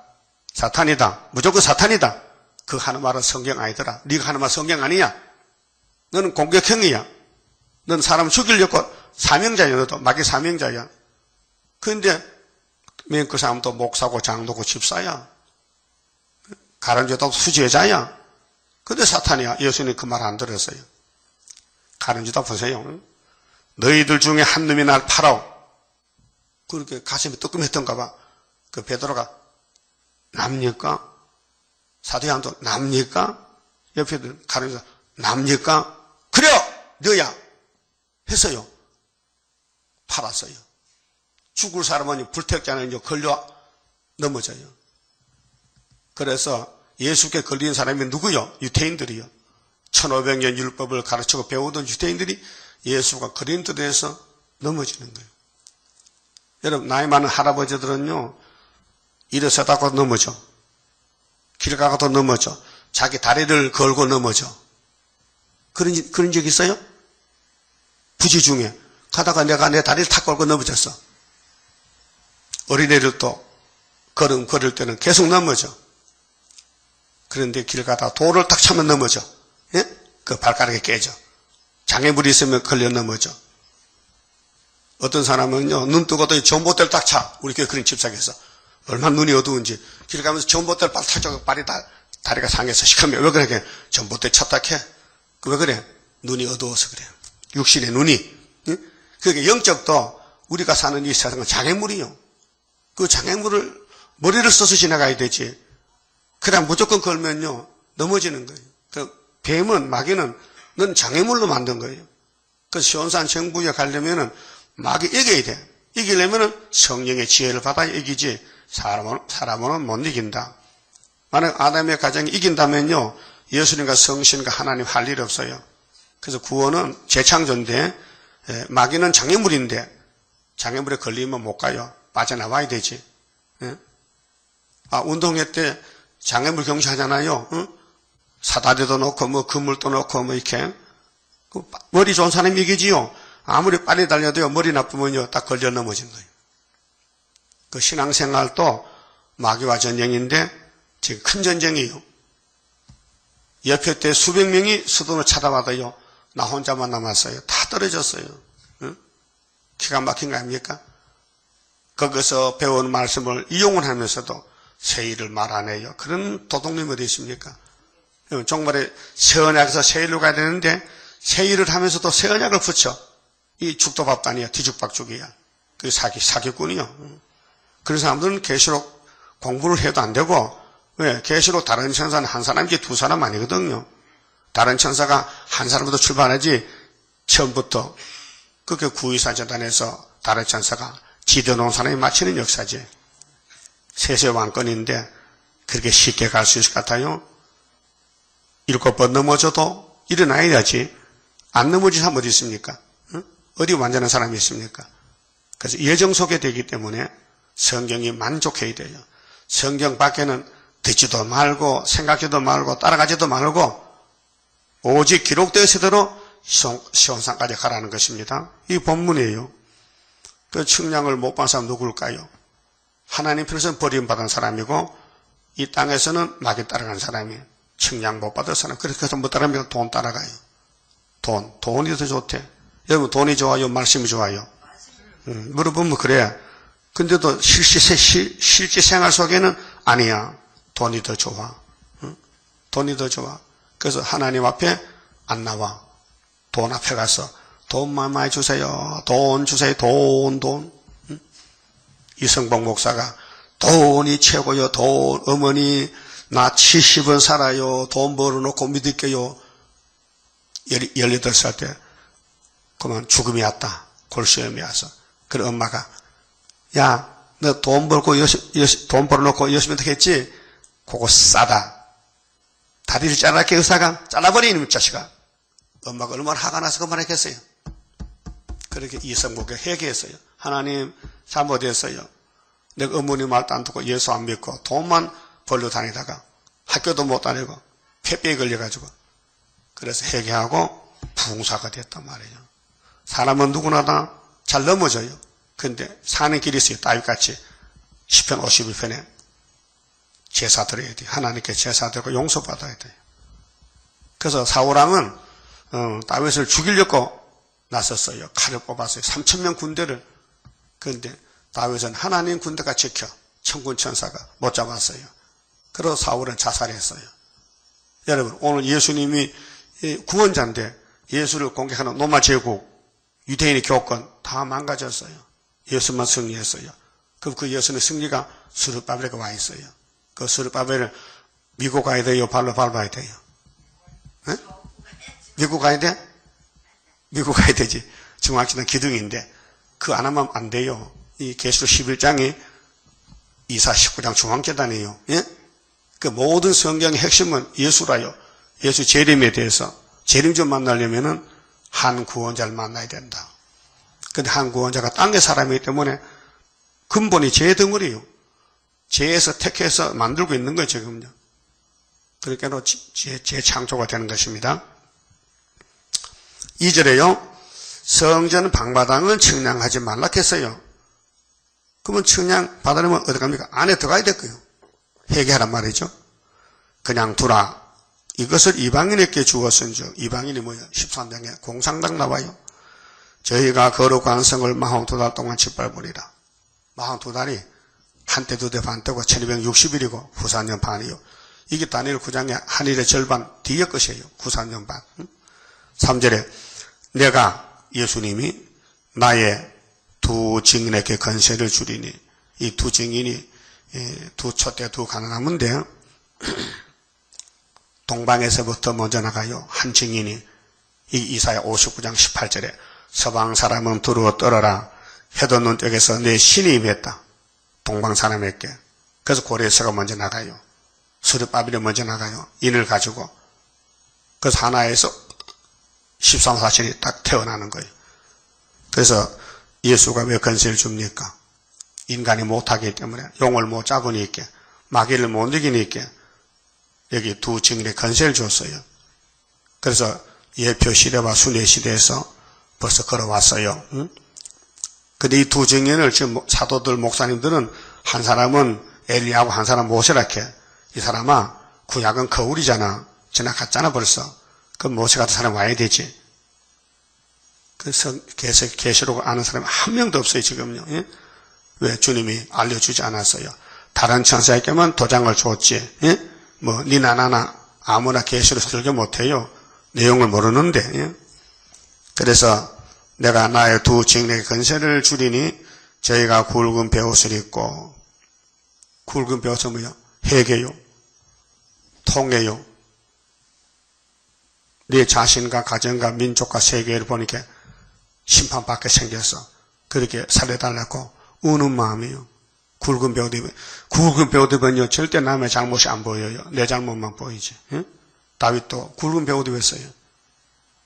사탄이다. 무조건 사탄이다. 그 하는 말은 성경 아니더라. 네가 하는 말 성경 아니야. 너는 공격형이야. 넌 사람 죽이려고 사명자야. 너도 마귀 사명자야. 그런데 그 사람도 목사고 장도고 집사야. 가른주도 수제자야. 근데 사탄이야. 예수님 그 말 안 들었어요. 가른주도 보세요. 너희들 중에 한 놈이 날 팔아. 그렇게 가슴이 뜨끔했던가 봐. 그 베드로가 납니까? 사도 요한도 납니까? 옆에 가른주가 납니까? 그래요! 너야! 했어요. 팔았어요. 죽을 사람은 불택자는 이제 걸려 넘어져요. 그래서 예수께 걸린 사람이 누구요? 유대인들이요. 1500년 율법을 가르치고 배우던 유대인들이 예수가 거린들에서 넘어지는 거예요. 여러분, 나이 많은 할아버지들은요, 일어서다가 넘어져. 길 가가도 넘어져. 자기 다리를 걸고 넘어져. 그런 적 있어요? 부지 중에. 가다가 내가 내 다리를 탁 걸고 넘어졌어. 어린애들 또 걸음 걸을 때는 계속 넘어져. 그런데 길 가다가 돌을 탁 차면 넘어져. 예? 그 발가락이 깨져. 장애물이 있으면 걸려 넘어져. 어떤 사람은요, 눈 뜨고도 전봇대를 딱 차. 우리 교회 그런 집사에서. 얼마나 눈이 어두운지. 길 가면서 전봇대를 딱 차죠. 다리가 상해서 시커매요. 왜 그래? 전봇대 쳤다 캐. 왜 그래? 눈이 어두워서 그래요. 육신의 눈이. 응? 그게 영적도 우리가 사는 이 세상은 장애물이요. 그 장애물을 머리를 써서 지나가야 되지. 그냥 무조건 걸면요, 넘어지는 거예요. 그 뱀은, 마귀는 넌 장애물로 만든 거예요. 그 시온산 정부에 가려면은 마귀 이겨야 돼. 이기려면은 성령의 지혜를 받아야 이기지, 사람은 못 이긴다. 만약 아담의 가정이 이긴다면요, 예수님과 성신과 하나님 할 일 없어요. 그래서 구원은 재창조인데, 마귀는 장애물인데, 장애물에 걸리면 못 가요. 빠져나와야 되지. 예? 운동회 때 장애물 경시하잖아요. 응? 사다리도 놓고, 뭐, 그물도 놓고, 뭐, 이렇게. 머리 좋은 사람이 이기지요. 아무리 빨리 달려도요, 머리 나쁘면요, 딱 걸려 넘어진 거예요. 그 신앙생활도 마귀와 전쟁인데, 지금 큰 전쟁이에요. 옆에 때 수백 명이 수동을 찾아와도요, 나 혼자만 남았어요. 다 떨어졌어요. 응? 기가 막힌 거 아닙니까? 거기서 배운 말씀을 이용을 하면서도 세일을 말 안 해요. 그런 도둑님이 어디 있습니까? 정말에 세언약에서 세일로 가야 되는데 세일을 하면서도 세언약을 붙여. 이 죽도 밥도 아니야. 뒤죽박죽이야. 그 사기꾼이요. 그런 사람들은 계시록 공부를 해도 안 되고, 왜? 계시록 다른 천사는 한 사람이지 두 사람 아니거든요. 다른 천사가 한 사람부터 출발하지 처음부터 그렇게 구의사재단에서 다른 천사가 지도놓은 사람이 마치는 역사지. 세세왕권인데 그렇게 쉽게 갈 수 있을 것 같아요? 7번 넘어져도 일어나야지. 안 넘어진 사람 어디 있습니까? 응? 어디 완전한 사람이 있습니까? 그래서 예정 소개되기 때문에 성경이 만족해야 돼요. 성경 밖에는 듣지도 말고 생각지도 말고 따라가지도 말고 오직 기록되어 있으대로 시온산까지 가라는 것입니다. 이 본문이에요. 그 측량을 못 본 사람 누굴까요? 하나님 편에서는 버림받은 사람이고 이 땅에서는 마귀 따라간 사람이에요. 측량 못 받은 사람. 그렇게 해서 못 따라가면 돈 따라가요. 돈이 더 좋대. 여러분 돈이 좋아요? 말씀이 좋아요? 물어보면 그래. 근데도 실제 생활 속에는 아니야. 돈이 더 좋아. 돈이 더 좋아. 그래서 하나님 앞에 안 나와. 돈 앞에 가서 돈만 많이 주세요. 돈 주세요. 돈. 이성봉 목사가 돈이 최고요. 돈. 어머니 나 70원 살아요. 돈 벌어놓고 믿을게요. 18살 때 그만 죽음이 왔다. 골수염이 와서. 그래 엄마가 야 너 돈 돈 벌어놓고 열심히 했지? 그거 싸다. 다리를 잘라게 의사가 잘라버리는 자식아. 엄마가 얼마나 화가 나서 그 말을 했겠어요. 그렇게 이성복에 회개했어요. 하나님 잘못했어요. 내가 어머니 말도 안 듣고 예수 안 믿고 돈만 벌려 다니다가 학교도 못 다니고 폐병에 걸려가지고 그래서 회개하고 부흥사가 됐단 말이에요. 사람은 누구나 다 잘 넘어져요. 근데 사는 길이 있어요. 다윗같이 10편 51편에 제사 드려야 돼요. 하나님께 제사 드리고 용서받아야 돼요. 그래서 사울왕은 다윗을 죽이려고 나섰어요. 칼을 뽑았어요. 3,000명 군대를. 그런데 다윗은 하나님 군대가 지켜 천군 천사가 못 잡았어요. 그래서 사울은 자살했어요. 여러분, 오늘 예수님이 구원자인데 예수를 공격하는 로마 제국, 유대인의 교권 다 망가졌어요. 예수만 승리했어요. 그럼 그 예수의 승리가 스룹바벨에게 와 있어요. 그 스룹바벨을 미국 가야 돼요? 발로 밟아야 돼요? 네? 미국 가야 돼? 미국 가야 되지. 중앙지는 기둥인데 그 안 하면 안 돼요. 이 계시록 11장이 이사 19장 중앙재단이에요. 예? 그 모든 성경의 핵심은 예수라요. 예수 재림에 대해서 재림 좀 만나려면은 한 구원자를 만나야 된다. 근데 한 구원자가 땅의 사람이기 때문에 근본이 죄 덩어리예요. 죄에서 택해서 만들고 있는 거예요, 지금요. 그러니까 재창조가 되는 것입니다. 2절에요. 성전 방마당은 측량하지 말라 했어요. 그러면 측량 받으려면 어디 갑니까? 안에 들어가야 될 거예요. 회개하란 말이죠. 그냥 두라. 이것을 이방인에게 주었은즉. 이방인이 뭐예요? 13장에 공상당 나와요. 저희가 거룩한 성을 42달 동안 짓밟으리라. 42달이 한때 두대 반 뜨고 1260일이고 94년 반이요. 이게 다니엘 9장의 한일의 절반 뒤의 것이에요. 94년 반. 3절에 내가 예수님이 나의 두 증인에게 건세를 주리니, 이 두 증인이 두 촛대 두 가난하면데요. 동방에서부터 먼저 나가요. 한 증인이 이 이사야 59장 18절에 서방 사람은 두루어 떨어라. 해도 눈뜨에서 내 신이 임했다. 동방 사람에게. 그래서 고레스가 먼저 나가요. 스룹바벨이 먼저 나가요. 인을 가지고. 그래서 하나에서 13사신이 딱 태어나는 거예요. 그래서 예수가 왜 건세를 줍니까? 인간이 못하기 때문에 용을 못 잡으니까 마귀를 못 이기니까 여기 두 증인의 건세를 줬어요. 그래서 예표 시대와 순회 시대에서 벌써 걸어왔어요. 응? 근데 이 두 증인을 지금 사도들 목사님들은 한 사람은 엘리야고 한 사람은 모세라케. 이 사람아 구약은 거울이잖아. 지나갔잖아 벌써. 그럼 모세 같은 사람 와야 되지. 그래서 계시록 아는 사람이 한 명도 없어요 지금요. 예? 왜? 주님이 알려주지 않았어요. 다른 천사에게만 도장을 줬지. 예? 뭐 니나 나나 아무나 계시록 설교 못해요. 내용을 모르는데. 예? 그래서 내가 나의 두 증인에게 건세를 주리니 저희가 굵은 베옷을 입고, 굵은 베옷은 뭐요? 회개요. 통해요. 네 자신과 가정과 민족과 세계를 보니까 심판받게 생겨서 그렇게 살려달라고 우는 마음이요. 굵은 베옷 입으면, 굵은 베옷 입으면요 절대 남의 잘못이 안 보여요. 내 잘못만 보이지. 예? 다윗도 굵은 베옷 입었어요.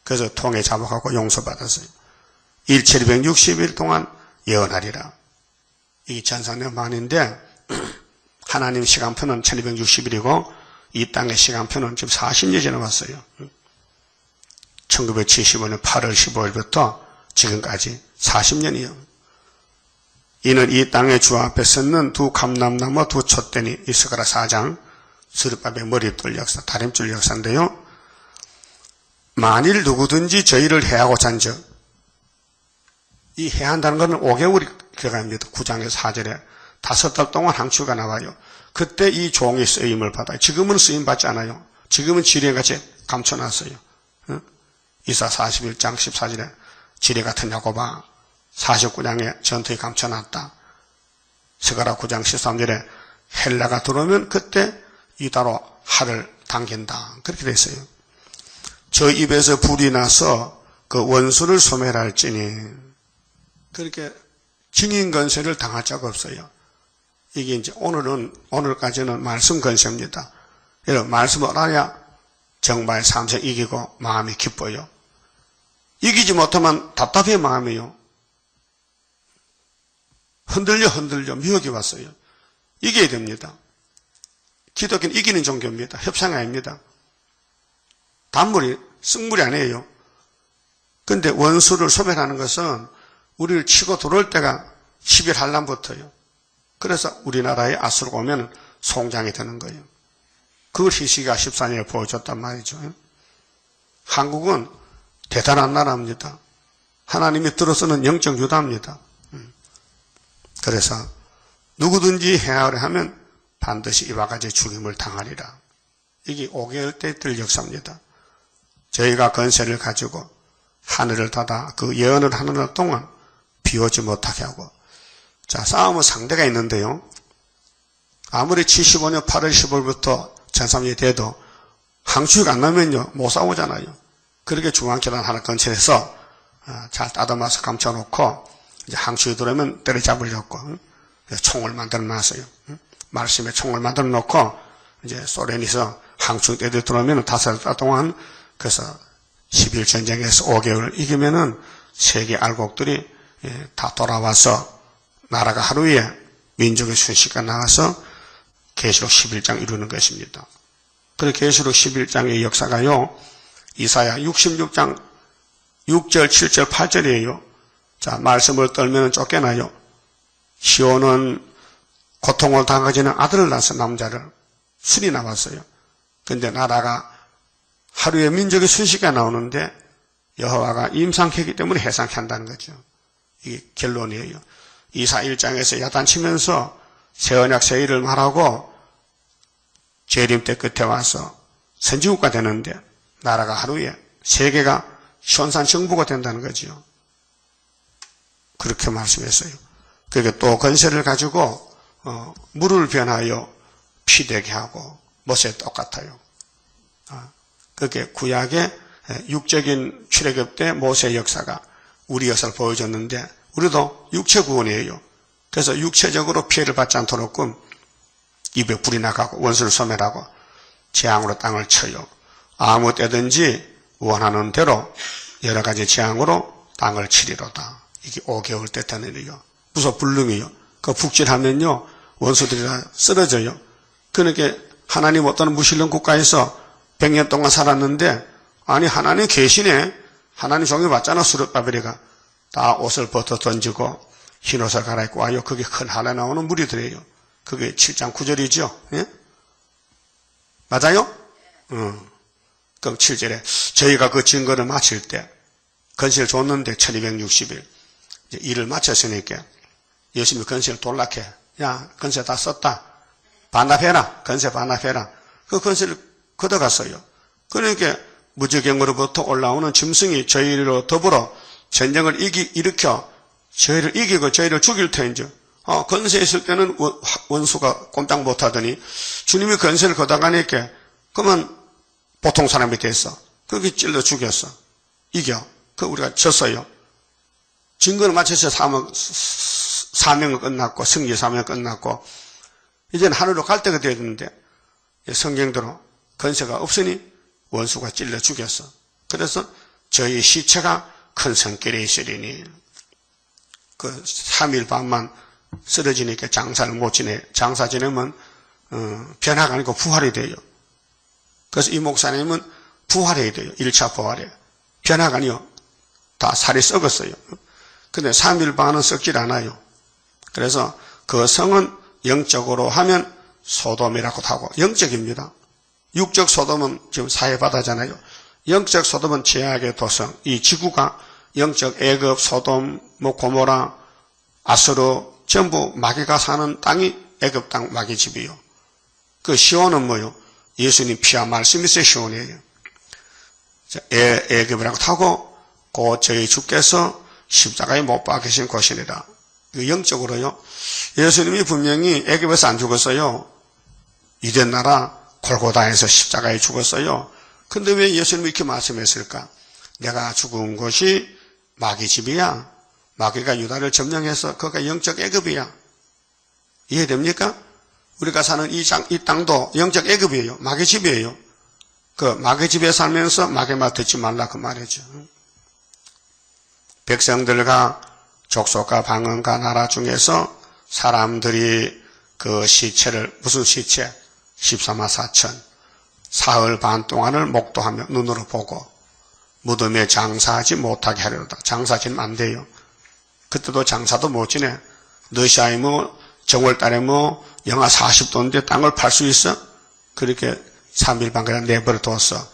그래서 통에 잡아가고 용서받았어요. 1760일 동안 예언하리라. 이게 전산의 만인데 하나님 시간표는 1260일이고 이 땅의 시간표는 지금 40년이 지나왔어요. 1975년 8월 15일부터 지금까지 40년이요. 이는 이 땅의 주 앞에 섰는 두 감람나무 두 촛대니 이스가랴 4장 스룹바벨 머리돌 역사, 다림줄 역사인데요. 만일 누구든지 저희를 해하고자 한즉, 이 해한다는 것은 5개월이 들어갑니다. 9장에서 4절에 5달 동안 항추가 나와요. 그때 이 종이 쓰임을 받아요. 지금은 쓰임 받지 않아요. 지금은 지뢰같이 감춰놨어요. 이사 41장 14절에 지뢰 같은 야고바, 49장에 전투에 감춰놨다. 스가랴 9장 13절에 헬라가 들어오면 그때 이다로 활을 당긴다. 그렇게 돼 있어요. 저 입에서 불이 나서 그 원수를 소멸할지니, 그렇게 증인 건세를 당할 자가 없어요. 이게 이제 오늘까지는 말씀 건세입니다. 여러분, 말씀을 알아야 정말 삶에서 이기고 마음이 기뻐요. 이기지 못하면 답답해 마음이요. 흔들려 미혹이 왔어요. 이겨야 됩니다. 기독교는 이기는 종교입니다. 협상이 아닙니다. 단물이 승물이 아니에요. 그런데 원수를 소멸하는 것은 우리를 치고 들어올 때가 10일 한란부터요. 그래서 우리나라에 아수르가 오면 송장이 되는 거예요. 그걸 히스기야 14년에 보여줬단 말이죠. 한국은 대단한 나라입니다. 하나님이 들어서는 영적 유다입니다. 그래서 누구든지 행하려 하면 반드시 이와 같이 죽임을 당하리라. 이게 5개월 때 될 역사입니다. 저희가 건세를 가지고 하늘을 닫아 그 예언을 하는 동안 비오지 못하게 하고, 자, 싸움은 상대가 있는데요. 아무리 75년 8월 15일부터 전삼일이 돼도 항추가 안 나면요 못 싸우잖아요. 그렇게 중앙계단 하나 건설해서 잘 따듬어서 감춰놓고 이제 항추에 들어오면 때려잡으려고 총을 만들어 놨어요. 말씀에 총을 만들어 놓고 이제 소련에서 항추 때려 들어오면 5달 동안, 그래서 12일 전쟁에서 5개월 이기면은 세계 알곡들이 다 돌아와서 나라가 하루에 민족의 순식간 나와서 계시록 11장 이루는 것입니다. 그래서 계시록 11장의 역사가요, 이사야 66장 6절, 7절, 8절이에요. 자, 말씀을 떨면 쫓겨나요. 시온은 고통을 당하지는 아들을 낳았어, 남자를. 술이 나왔어요. 근데 나라가 하루에 민족의 순식간에 나오는데 여호와가 임상케 하기 때문에 해상케 한다는 거죠. 이게 결론이에요. 이사 1장에서 야단치면서 새언약 새일을 말하고 재림 때 끝에 와서 선지국가 되는데 나라가 하루에 세계가 현산 정부가 된다는 거죠. 그렇게 말씀했어요. 그러니까 또 건세를 가지고 물을 변하여 피 되게 하고 못에 똑같아요. 그게 구약의 육적인 출애굽 때 모세의 역사가 우리 역사를 보여줬는데 우리도 육체 구원이에요. 그래서 육체적으로 피해를 받지 않도록 입에 불이 나가고 원수를 소멸하고 재앙으로 땅을 쳐요. 아무 때든지 원하는 대로 여러 가지 재앙으로 땅을 치리로다. 이게 5개월 때 되는 일이요. 무서 불능이요. 그 북진하면요 원수들이 다 쓰러져요. 그러니까 하나님 어떤 무신론 국가에서 100년 동안 살았는데, 아니 하나님 계시네, 하나님 종이 왔잖아. 수르바벨이가 다 옷을 벗어 던지고 흰 옷을 갈아입고 와요. 그게 큰 하나 나오는 무리들이에요. 그게 7장 9절이죠. 예? 맞아요? 그럼 7절에 저희가 그 증거를 마칠 때 건세를 줬는데 1260일 이제 일을 마쳤으니까 예수님이 건세를 돌락해. 야, 건세 다 썼다. 반납해라. 건세 반납해라. 그 건세를 걷어갔어요. 그러니까 무적경으로부터 올라오는 짐승이 저희로 더불어 전쟁을 일으켜 저희를 이기고 저희를 죽일 터인지, 건세 있을 때는 원수가 꼼짝 못하더니 주님이 건세를 걷어가니까 그러면 보통 사람이 됐어. 그게 찔러 죽였어. 이겨. 그 우리가 졌어요. 증거를 마쳐서 사명은 끝났고 승리 사명은 끝났고 이제는 하늘로 갈 때가 되었는데 성경대로 건세가 없으니 원수가 찔러 죽였어. 그래서 저희 시체가 큰 성결에 있으리니 그 3일 밤만 쓰러지니까 장사를 못 지내. 장사 지내면 변화가 아니고 부활이 돼요. 그래서 이 목사님은 부활해야 돼요. 1차 부활에. 변화가 아니요. 다 살이 썩었어요. 근데 3일 반은 썩질 않아요. 그래서 그 성은 영적으로 하면 소돔이라고 하고 영적입니다. 육적 소돔은 지금 사해바다잖아요. 영적 소돔은 제약의 도성. 이 지구가 영적 애굽, 소돔, 고모라, 아수르 전부 마귀가 사는 땅이 애굽 땅 마귀 집이요. 그 시온은 뭐요? 예수님 피와 말씀이 있어요. 시온이에요. 애굽이라고 하고 곧 저희 주께서 십자가에 못 박히신 곳이니라. 영적으로요. 예수님이 분명히 애굽에서 안 죽었어요. 이전 나라 골고다에서 십자가에 죽었어요. 근데 왜 예수님이 이렇게 말씀했을까? 내가 죽은 곳이 마귀 집이야. 마귀가 유다를 점령해서 거기가 영적 애굽이야. 이해됩니까? 우리가 사는 이 땅도 영적 애굽이에요. 마귀 집이에요. 그 마귀 집에 살면서 마귀 말 듣지 말라 그 말이죠. 백성들과 족속과 방언과 나라 중에서 사람들이 그 시체를, 무슨 시체? 14만 4천 사흘 반 동안을 목도하며 눈으로 보고 무덤에 장사하지 못하게 하려다. 장사 지면 안 돼요. 그때도 장사도 못 지내. 러시아에 뭐 정월달에 뭐 영하 40도인데 땅을 팔 수 있어? 그렇게 3일 반 그냥 내버려 뒀어.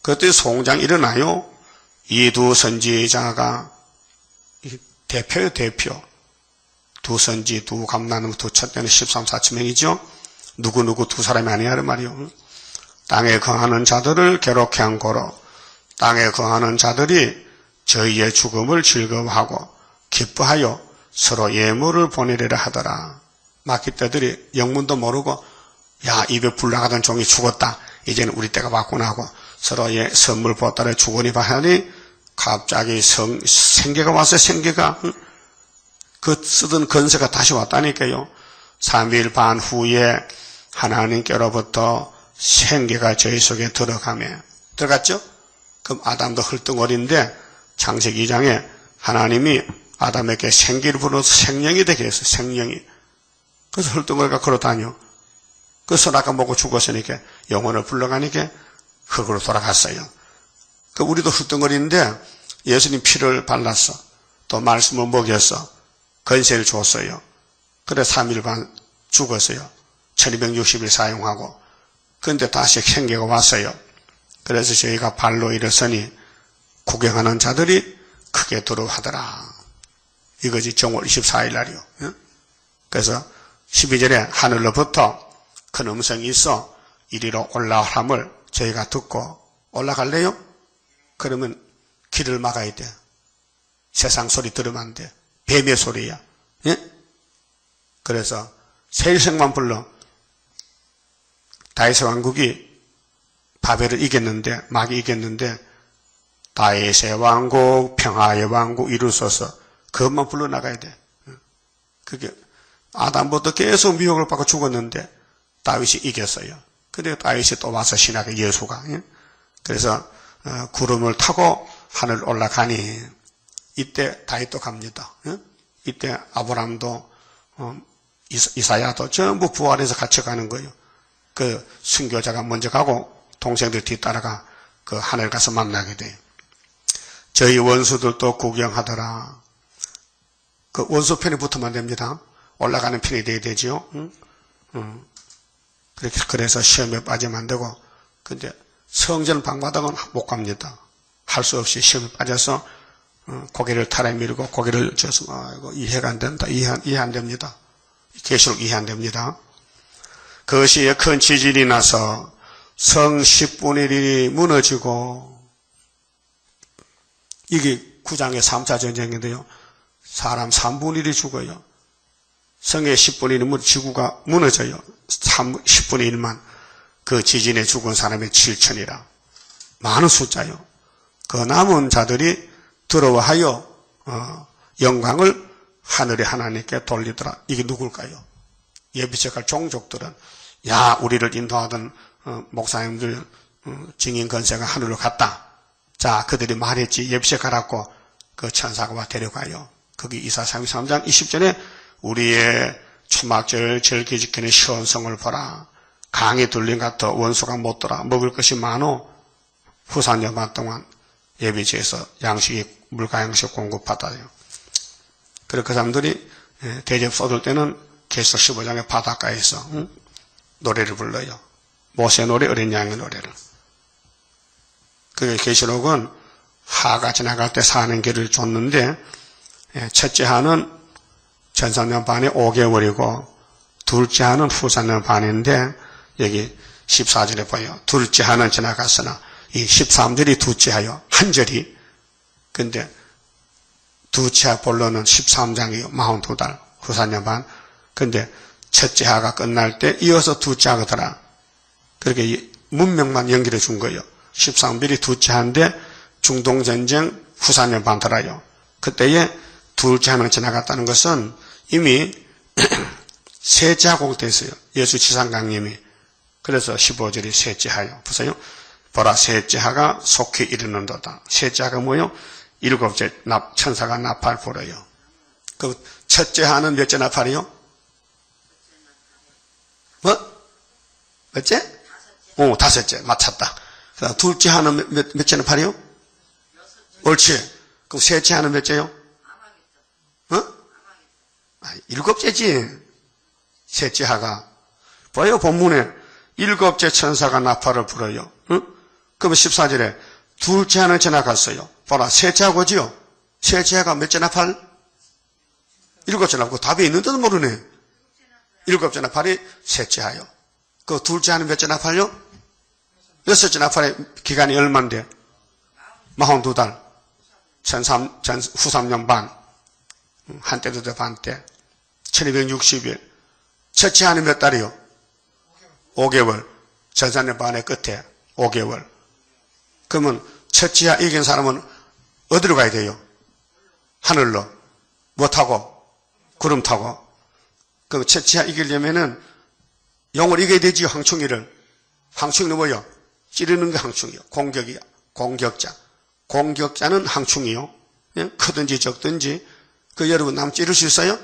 그때 송장 일어나요. 이 두 선지자가 대표요, 대표. 두 선지, 두 감나는 두 첫째는 13, 14명이죠. 누구 두 사람이 아니야, 말이요. 땅에 거하는 자들을 괴롭게 한 고로 땅에 거하는 자들이 저희의 죽음을 즐거워하고 기뻐하여 서로 예물을 보내리라 하더라. 마귀떼들이 영문도 모르고 야, 입에 불 나가던 종이 죽었다. 이제는 우리 때가 왔구나 하고 서로의 선물 보따리에 주거니 하니 갑자기 생계가 왔어요. 생계가. 그 쓰던 건세가 다시 왔다니까요. 3일 반 후에 하나님께로부터 생계가 저희 속에 들어갔죠? 그럼 아담도 헐덩어린데 창세기 2장에 하나님이 아담에게 생기를 불어서 생명이 되게 했어요. 생명이. 그래서 헐덩어리가 걸어다녀. 그래서 아까 먹고 죽었으니까 영혼을 불러가니까 흙으로 돌아갔어요. 그 우리도 헐덩어리인데 예수님 피를 발랐어. 또 말씀을 먹였어. 건세를 줬어요. 그래 3일 반 죽었어요. 1260일 사용하고. 그런데 다시 생계가 왔어요. 그래서 저희가 발로 일어서니 구경하는 자들이 크게 두려워하더라. 이것이 정월 24일 날이요. 그래서 12절에 하늘로부터 큰 음성이 있어 이리로 올라오함을 저희가 듣고 올라갈래요? 그러면 길을 막아야 돼. 세상 소리 들으면 안 돼. 뱀의 소리야. 예? 그래서 세일성만 불러. 다윗의 왕국이 바벨을 이겼는데, 막 이겼는데, 다윗의 왕국, 평화의 왕국 이루소서. 그것만 불러나가야 돼. 그게, 아담부터 계속 미혹을 받고 죽었는데, 다윗이 이겼어요. 근데 다윗이 또 와서 신하게 예수가. 예? 그래서, 구름을 타고 하늘 올라가니, 이때 다윗도 갑니다. 예? 이때 아브람도, 이사야도 전부 부활해서 같이 가는 거예요. 그 순교자가 먼저 가고 동생들 뒤따라가 그 하늘 가서 만나게 돼요. 저희 원수들도 구경하더라. 그 원수 편에 붙으면 안 됩니다. 올라가는 편이 돼야 되죠. 그렇게 그래서 시험에 빠지면 안 되고, 근데 성전 방바닥은 못 갑니다. 할 수 없이 시험에 빠져서 고개를 타라 밀고 고개를 져서 아이고 이해가 안 된다. 이해 안 됩니다. 계시록 이해 안 됩니다. 그 시에 큰 지진이 나서 성 10분의 1이 무너지고, 이게 9장의 3차 전쟁인데요. 사람 3분의 1이 죽어요. 성의 10분의 1이면 지구가 무너져요. 10분의 1만. 그 지진에 죽은 사람이 7천이라. 많은 숫자요. 그 남은 자들이 더러워하여 영광을 하늘의 하나님께 돌리더라. 이게 누굴까요? 예비책할 종족들은 야 우리를 인도하던 목사님들 증인 건세가 하늘로 갔다. 자 그들이 말했지 예비책하라고 그 천사가 와 데려가요. 거기 이사야 33장 20절에 우리의 초막절 절기 지키는 시온성을 보라. 강이 둘린 같아 원수가 못 돌아 먹을 것이 많어. 후사 년반 동안 예비지에서 양식이 물가 양식 공급받아요. 그래 그 사람들이 대접 쏟을 때는 계시록 15장의 바닷가에서 노래를 불러요. 모세 노래, 어린 양의 노래를. 그 계시록은 하가 지나갈 때 사는 길을 줬는데 첫째 하는 전사년 반이 5개월이고 둘째 하는 후사년 반인데 여기 14절에 보여. 둘째 하는 지나갔으나 이 13절이 둘째 하여 한 절이 근데 둘째 하 본론은 13장이요. 42달 후사년 반. 근데 첫째 하가 끝날 때 이어서 둘째 하거더라. 그렇게 문명만 연결해 준 거예요. 13절이 둘째 하인데 중동전쟁 후사년 반 들어요. 그때에 둘째 하는 지나갔다는 것은 이미 셋째 하고 됐어요. 예수 지상강림이. 그래서 15절이 셋째 하요. 보세요. 보라 셋째 하가 속히 이르는도다. 셋째 하가 뭐요? 일곱째 천사가 나팔 불어요. 그 첫째 하는 몇째 나팔이요? 뭐? 몇째? 다섯째. 맞췄다. 그다음 둘째 하는 몇째 나팔이요? 옳지. 그럼 셋째 하는 몇째요? 일곱째지. 셋째 하가. 봐요, 본문에. 일곱째 천사가 나팔을 불어요. 응? 그러면 14절에 둘째 하는 지나갔어요. 봐라, 셋째 하고지요. 셋째 하가 몇째 나팔? 일곱째 나팔. 그 답이 있는데도 모르네. 일곱째 나팔이 셋째 하요. 그 둘째 하는 몇째 나팔요? 여섯째 나팔의 기간이 얼만데? 42달. 후 3년 반. 한때도 더 반때. 1260일. 첫째 하는 몇 달이요? 5개월. 전산의 반의 끝에 5개월. 그러면 첫째 하 이긴 사람은 어디로 가야 돼요? 하늘로. 뭐 타고? 구름 타고. 그 첫째 하 이기려면은 용을 이겨야 되지요, 황충이를. 황충이는 뭐요? 찌르는 게 황충이요. 공격이야. 공격자. 공격자는 황충이요. 예? 크든지 적든지. 그 여러분 남 찌를 수 있어요?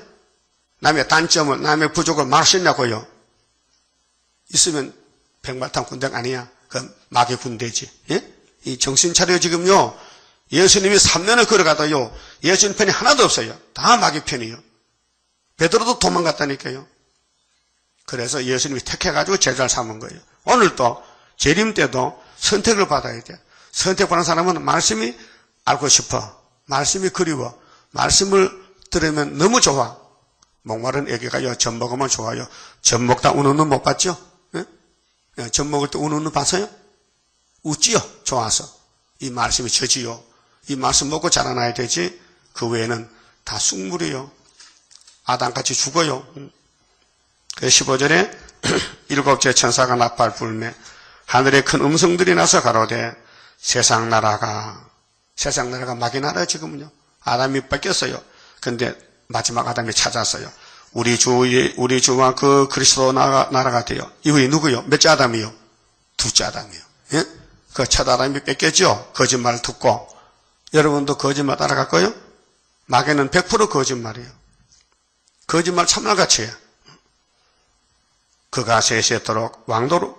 남의 단점을, 남의 부족을 말할 수 있냐고요? 있으면 백마탄 군대가 아니야. 그 마귀 군대지. 예? 이 정신 차려 지금요. 예수님이 3년을 걸어가도요. 예수님 편이 하나도 없어요. 다 마귀 편이요. 베드로도 도망갔다니까요. 그래서 예수님이 택해가지고 제자를 삼은 거예요. 오늘도 재림 때도 선택을 받아야 돼. 선택받는 사람은 말씀이 알고 싶어. 말씀이 그리워. 말씀을 들으면 너무 좋아. 목마른 애기가요, 젖 먹으면 좋아요. 젖 먹다 우는 눈 못 봤죠? 예? 젖 먹을 때 우는 눈 봤어요? 웃지요? 좋아서. 이 말씀이 젖이요. 이 말씀 먹고 자라나야 되지. 그 외에는 다 쑥물이요. 아담같이 죽어요. 그 15절에 일곱째 천사가 나팔 불매 하늘에 큰 음성들이 나서 가로되 세상 나라가 마귀 나라요 지금은요. 아담이 뺏겼어요. 근데 마지막 아담이 찾았어요. 우리 주와 그 그리스도 나라가 돼요. 이분이 누구요? 몇째 아담이요? 둘째 아담이요. 예? 그 첫 아담이 뺏겼죠? 거짓말을 듣고. 여러분도 거짓말 따라갈 거요? 마귀는 100% 거짓말이에요. 거짓말 참말같이 해요. 그가 세세토록 왕도로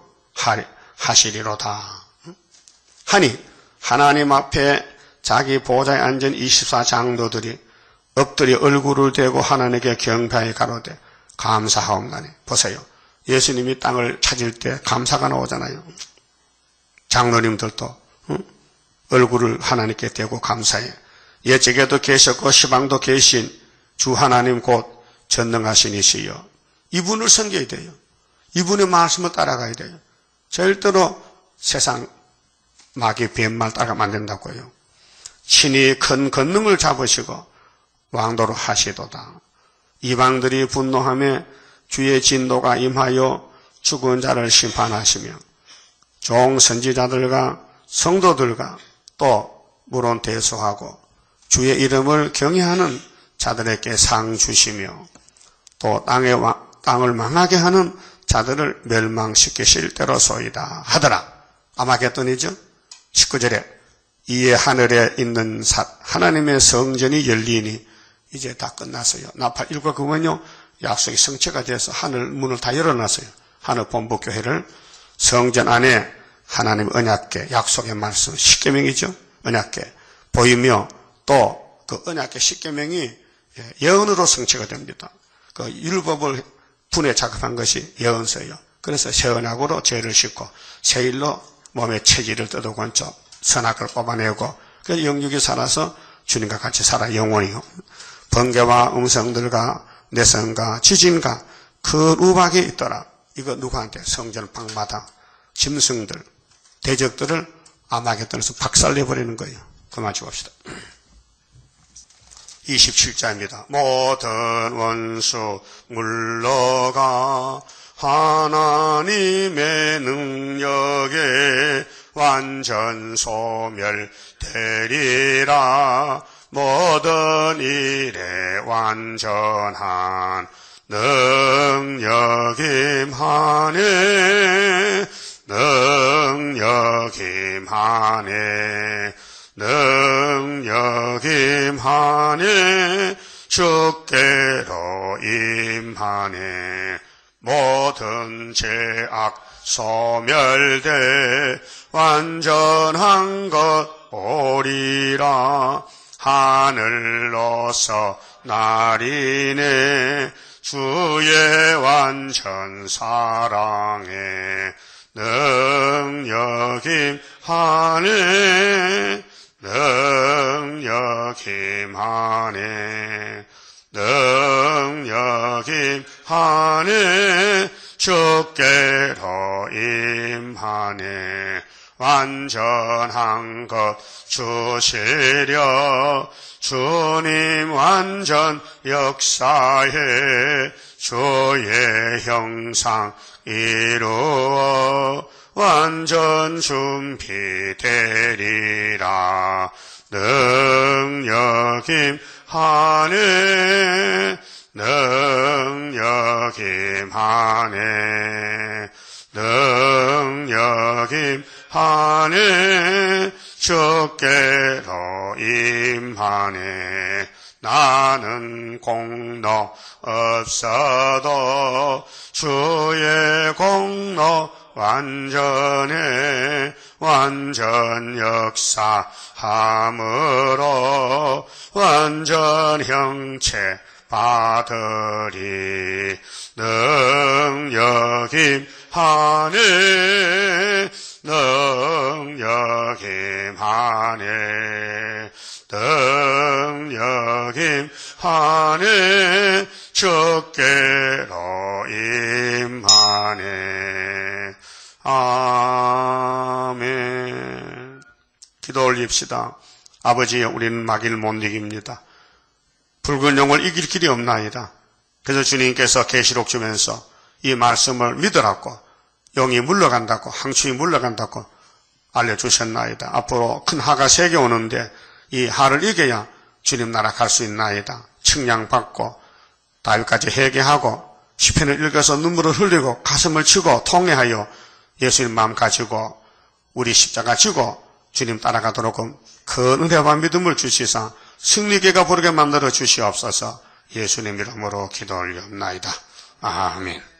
하시리로다. 하니 하나님 앞에 자기 보좌에 앉은 24장로들이 엎드려 얼굴을 대고 하나님께 경배하여 가로되 감사하옵나니. 보세요. 예수님이 땅을 찾을 때 감사가 나오잖아요. 장로님들도 얼굴을 하나님께 대고 감사해. 옛적에도 계셨고 시방도 계신 주 하나님 곧 전능하신 이시여. 이분을 섬겨야 돼요. 이분의 말씀을 따라가야 돼요. 절대로 세상 마귀 뱀말 따라가면 안 된다고요. 친히 큰 권능을 잡으시고 왕도로 하시도다. 이방들이 분노하며 주의 진노가 임하여 죽은 자를 심판하시며 종 선지자들과 성도들과 또 물론 대소하고 주의 이름을 경외하는 자들에게 상 주시며 또 땅을 망하게 하는 자들을 멸망시키실 때로소이다 하더라. 아마겟돈이죠. 19절에 이에 하늘에 있는 하나님의 성전이 열리니 이제 다 끝났어요. 나팔 일과 그거는요, 약속이 성취가 돼서 하늘 문을 다 열어놨어요. 하늘 본부교회를 성전 안에 하나님 언약궤, 약속의 말씀, 십계명이죠. 언약궤 보이며 또 그 언약궤 십계명이 예언으로 성취가 됩니다. 그 율법을 분에 작업한 것이 예언서예요. 그래서 새 언약으로 죄를 씻고 새 일로 몸의 체질을 뜯어건져 선악을 뽑아내고 그래서 영육이 살아서 주님과 같이 살아 영원히요. 번개와 음성들과 내성과 지진과 큰 우박이 있더라. 이거 누구한테? 성전 방마다 짐승들, 대적들을 아마겟돈에서 박살내버리는 거예요. 그만 줍시다. 27자입니다. 모든 원수 물러가 하나님의 능력에 완전 소멸되리라. 모든 일에 완전한 능력 임하네. 능력 임하네. 능력 임하네. 주께로 임하네. 모든 죄악 소멸돼 완전한 것 오리라. 하늘로서 날이네. 주의 완전 사랑에 능력임 하네. 능력임 하네. 능력임 하네. 주께로 임하네. 완전한 것 주시려. 주님 완전 역사에 주의 형상 이루어 완전 준비되리라. 능력임 하네. 능력임 하네. 능력임 하네. 주께로 임하네. 나는 공로 없어도 주의 공로 완전해. 완전 역사함으로 완전 형체 받으리. 능력임 하네. 능력임 하네. 능력임 하네. 주께로 임하네. 아멘. 기도 올립시다. 아버지, 우리는 마귀를 못 이깁니다. 붉은 용을 이길 길이 없나이다. 그래서 주님께서 계시록 주면서 이 말씀을 믿으라고, 영이 물러간다고, 항추이 물러간다고 알려주셨나이다. 앞으로 큰 하가 3개 오는데 이 하를 이겨야 주님 나라 갈 수 있나이다. 측량받고 다윗까지 회개하고 시편을 읽어서 눈물을 흘리고 가슴을 치고 통회하여 예수님 마음 가지고 우리 십자가 지고 주님 따라가도록 큰 은혜와 믿음을 주시사 승리계가 부르게 만들어 주시옵소서. 예수님 이름으로 기도 올려옵나이다. 아멘.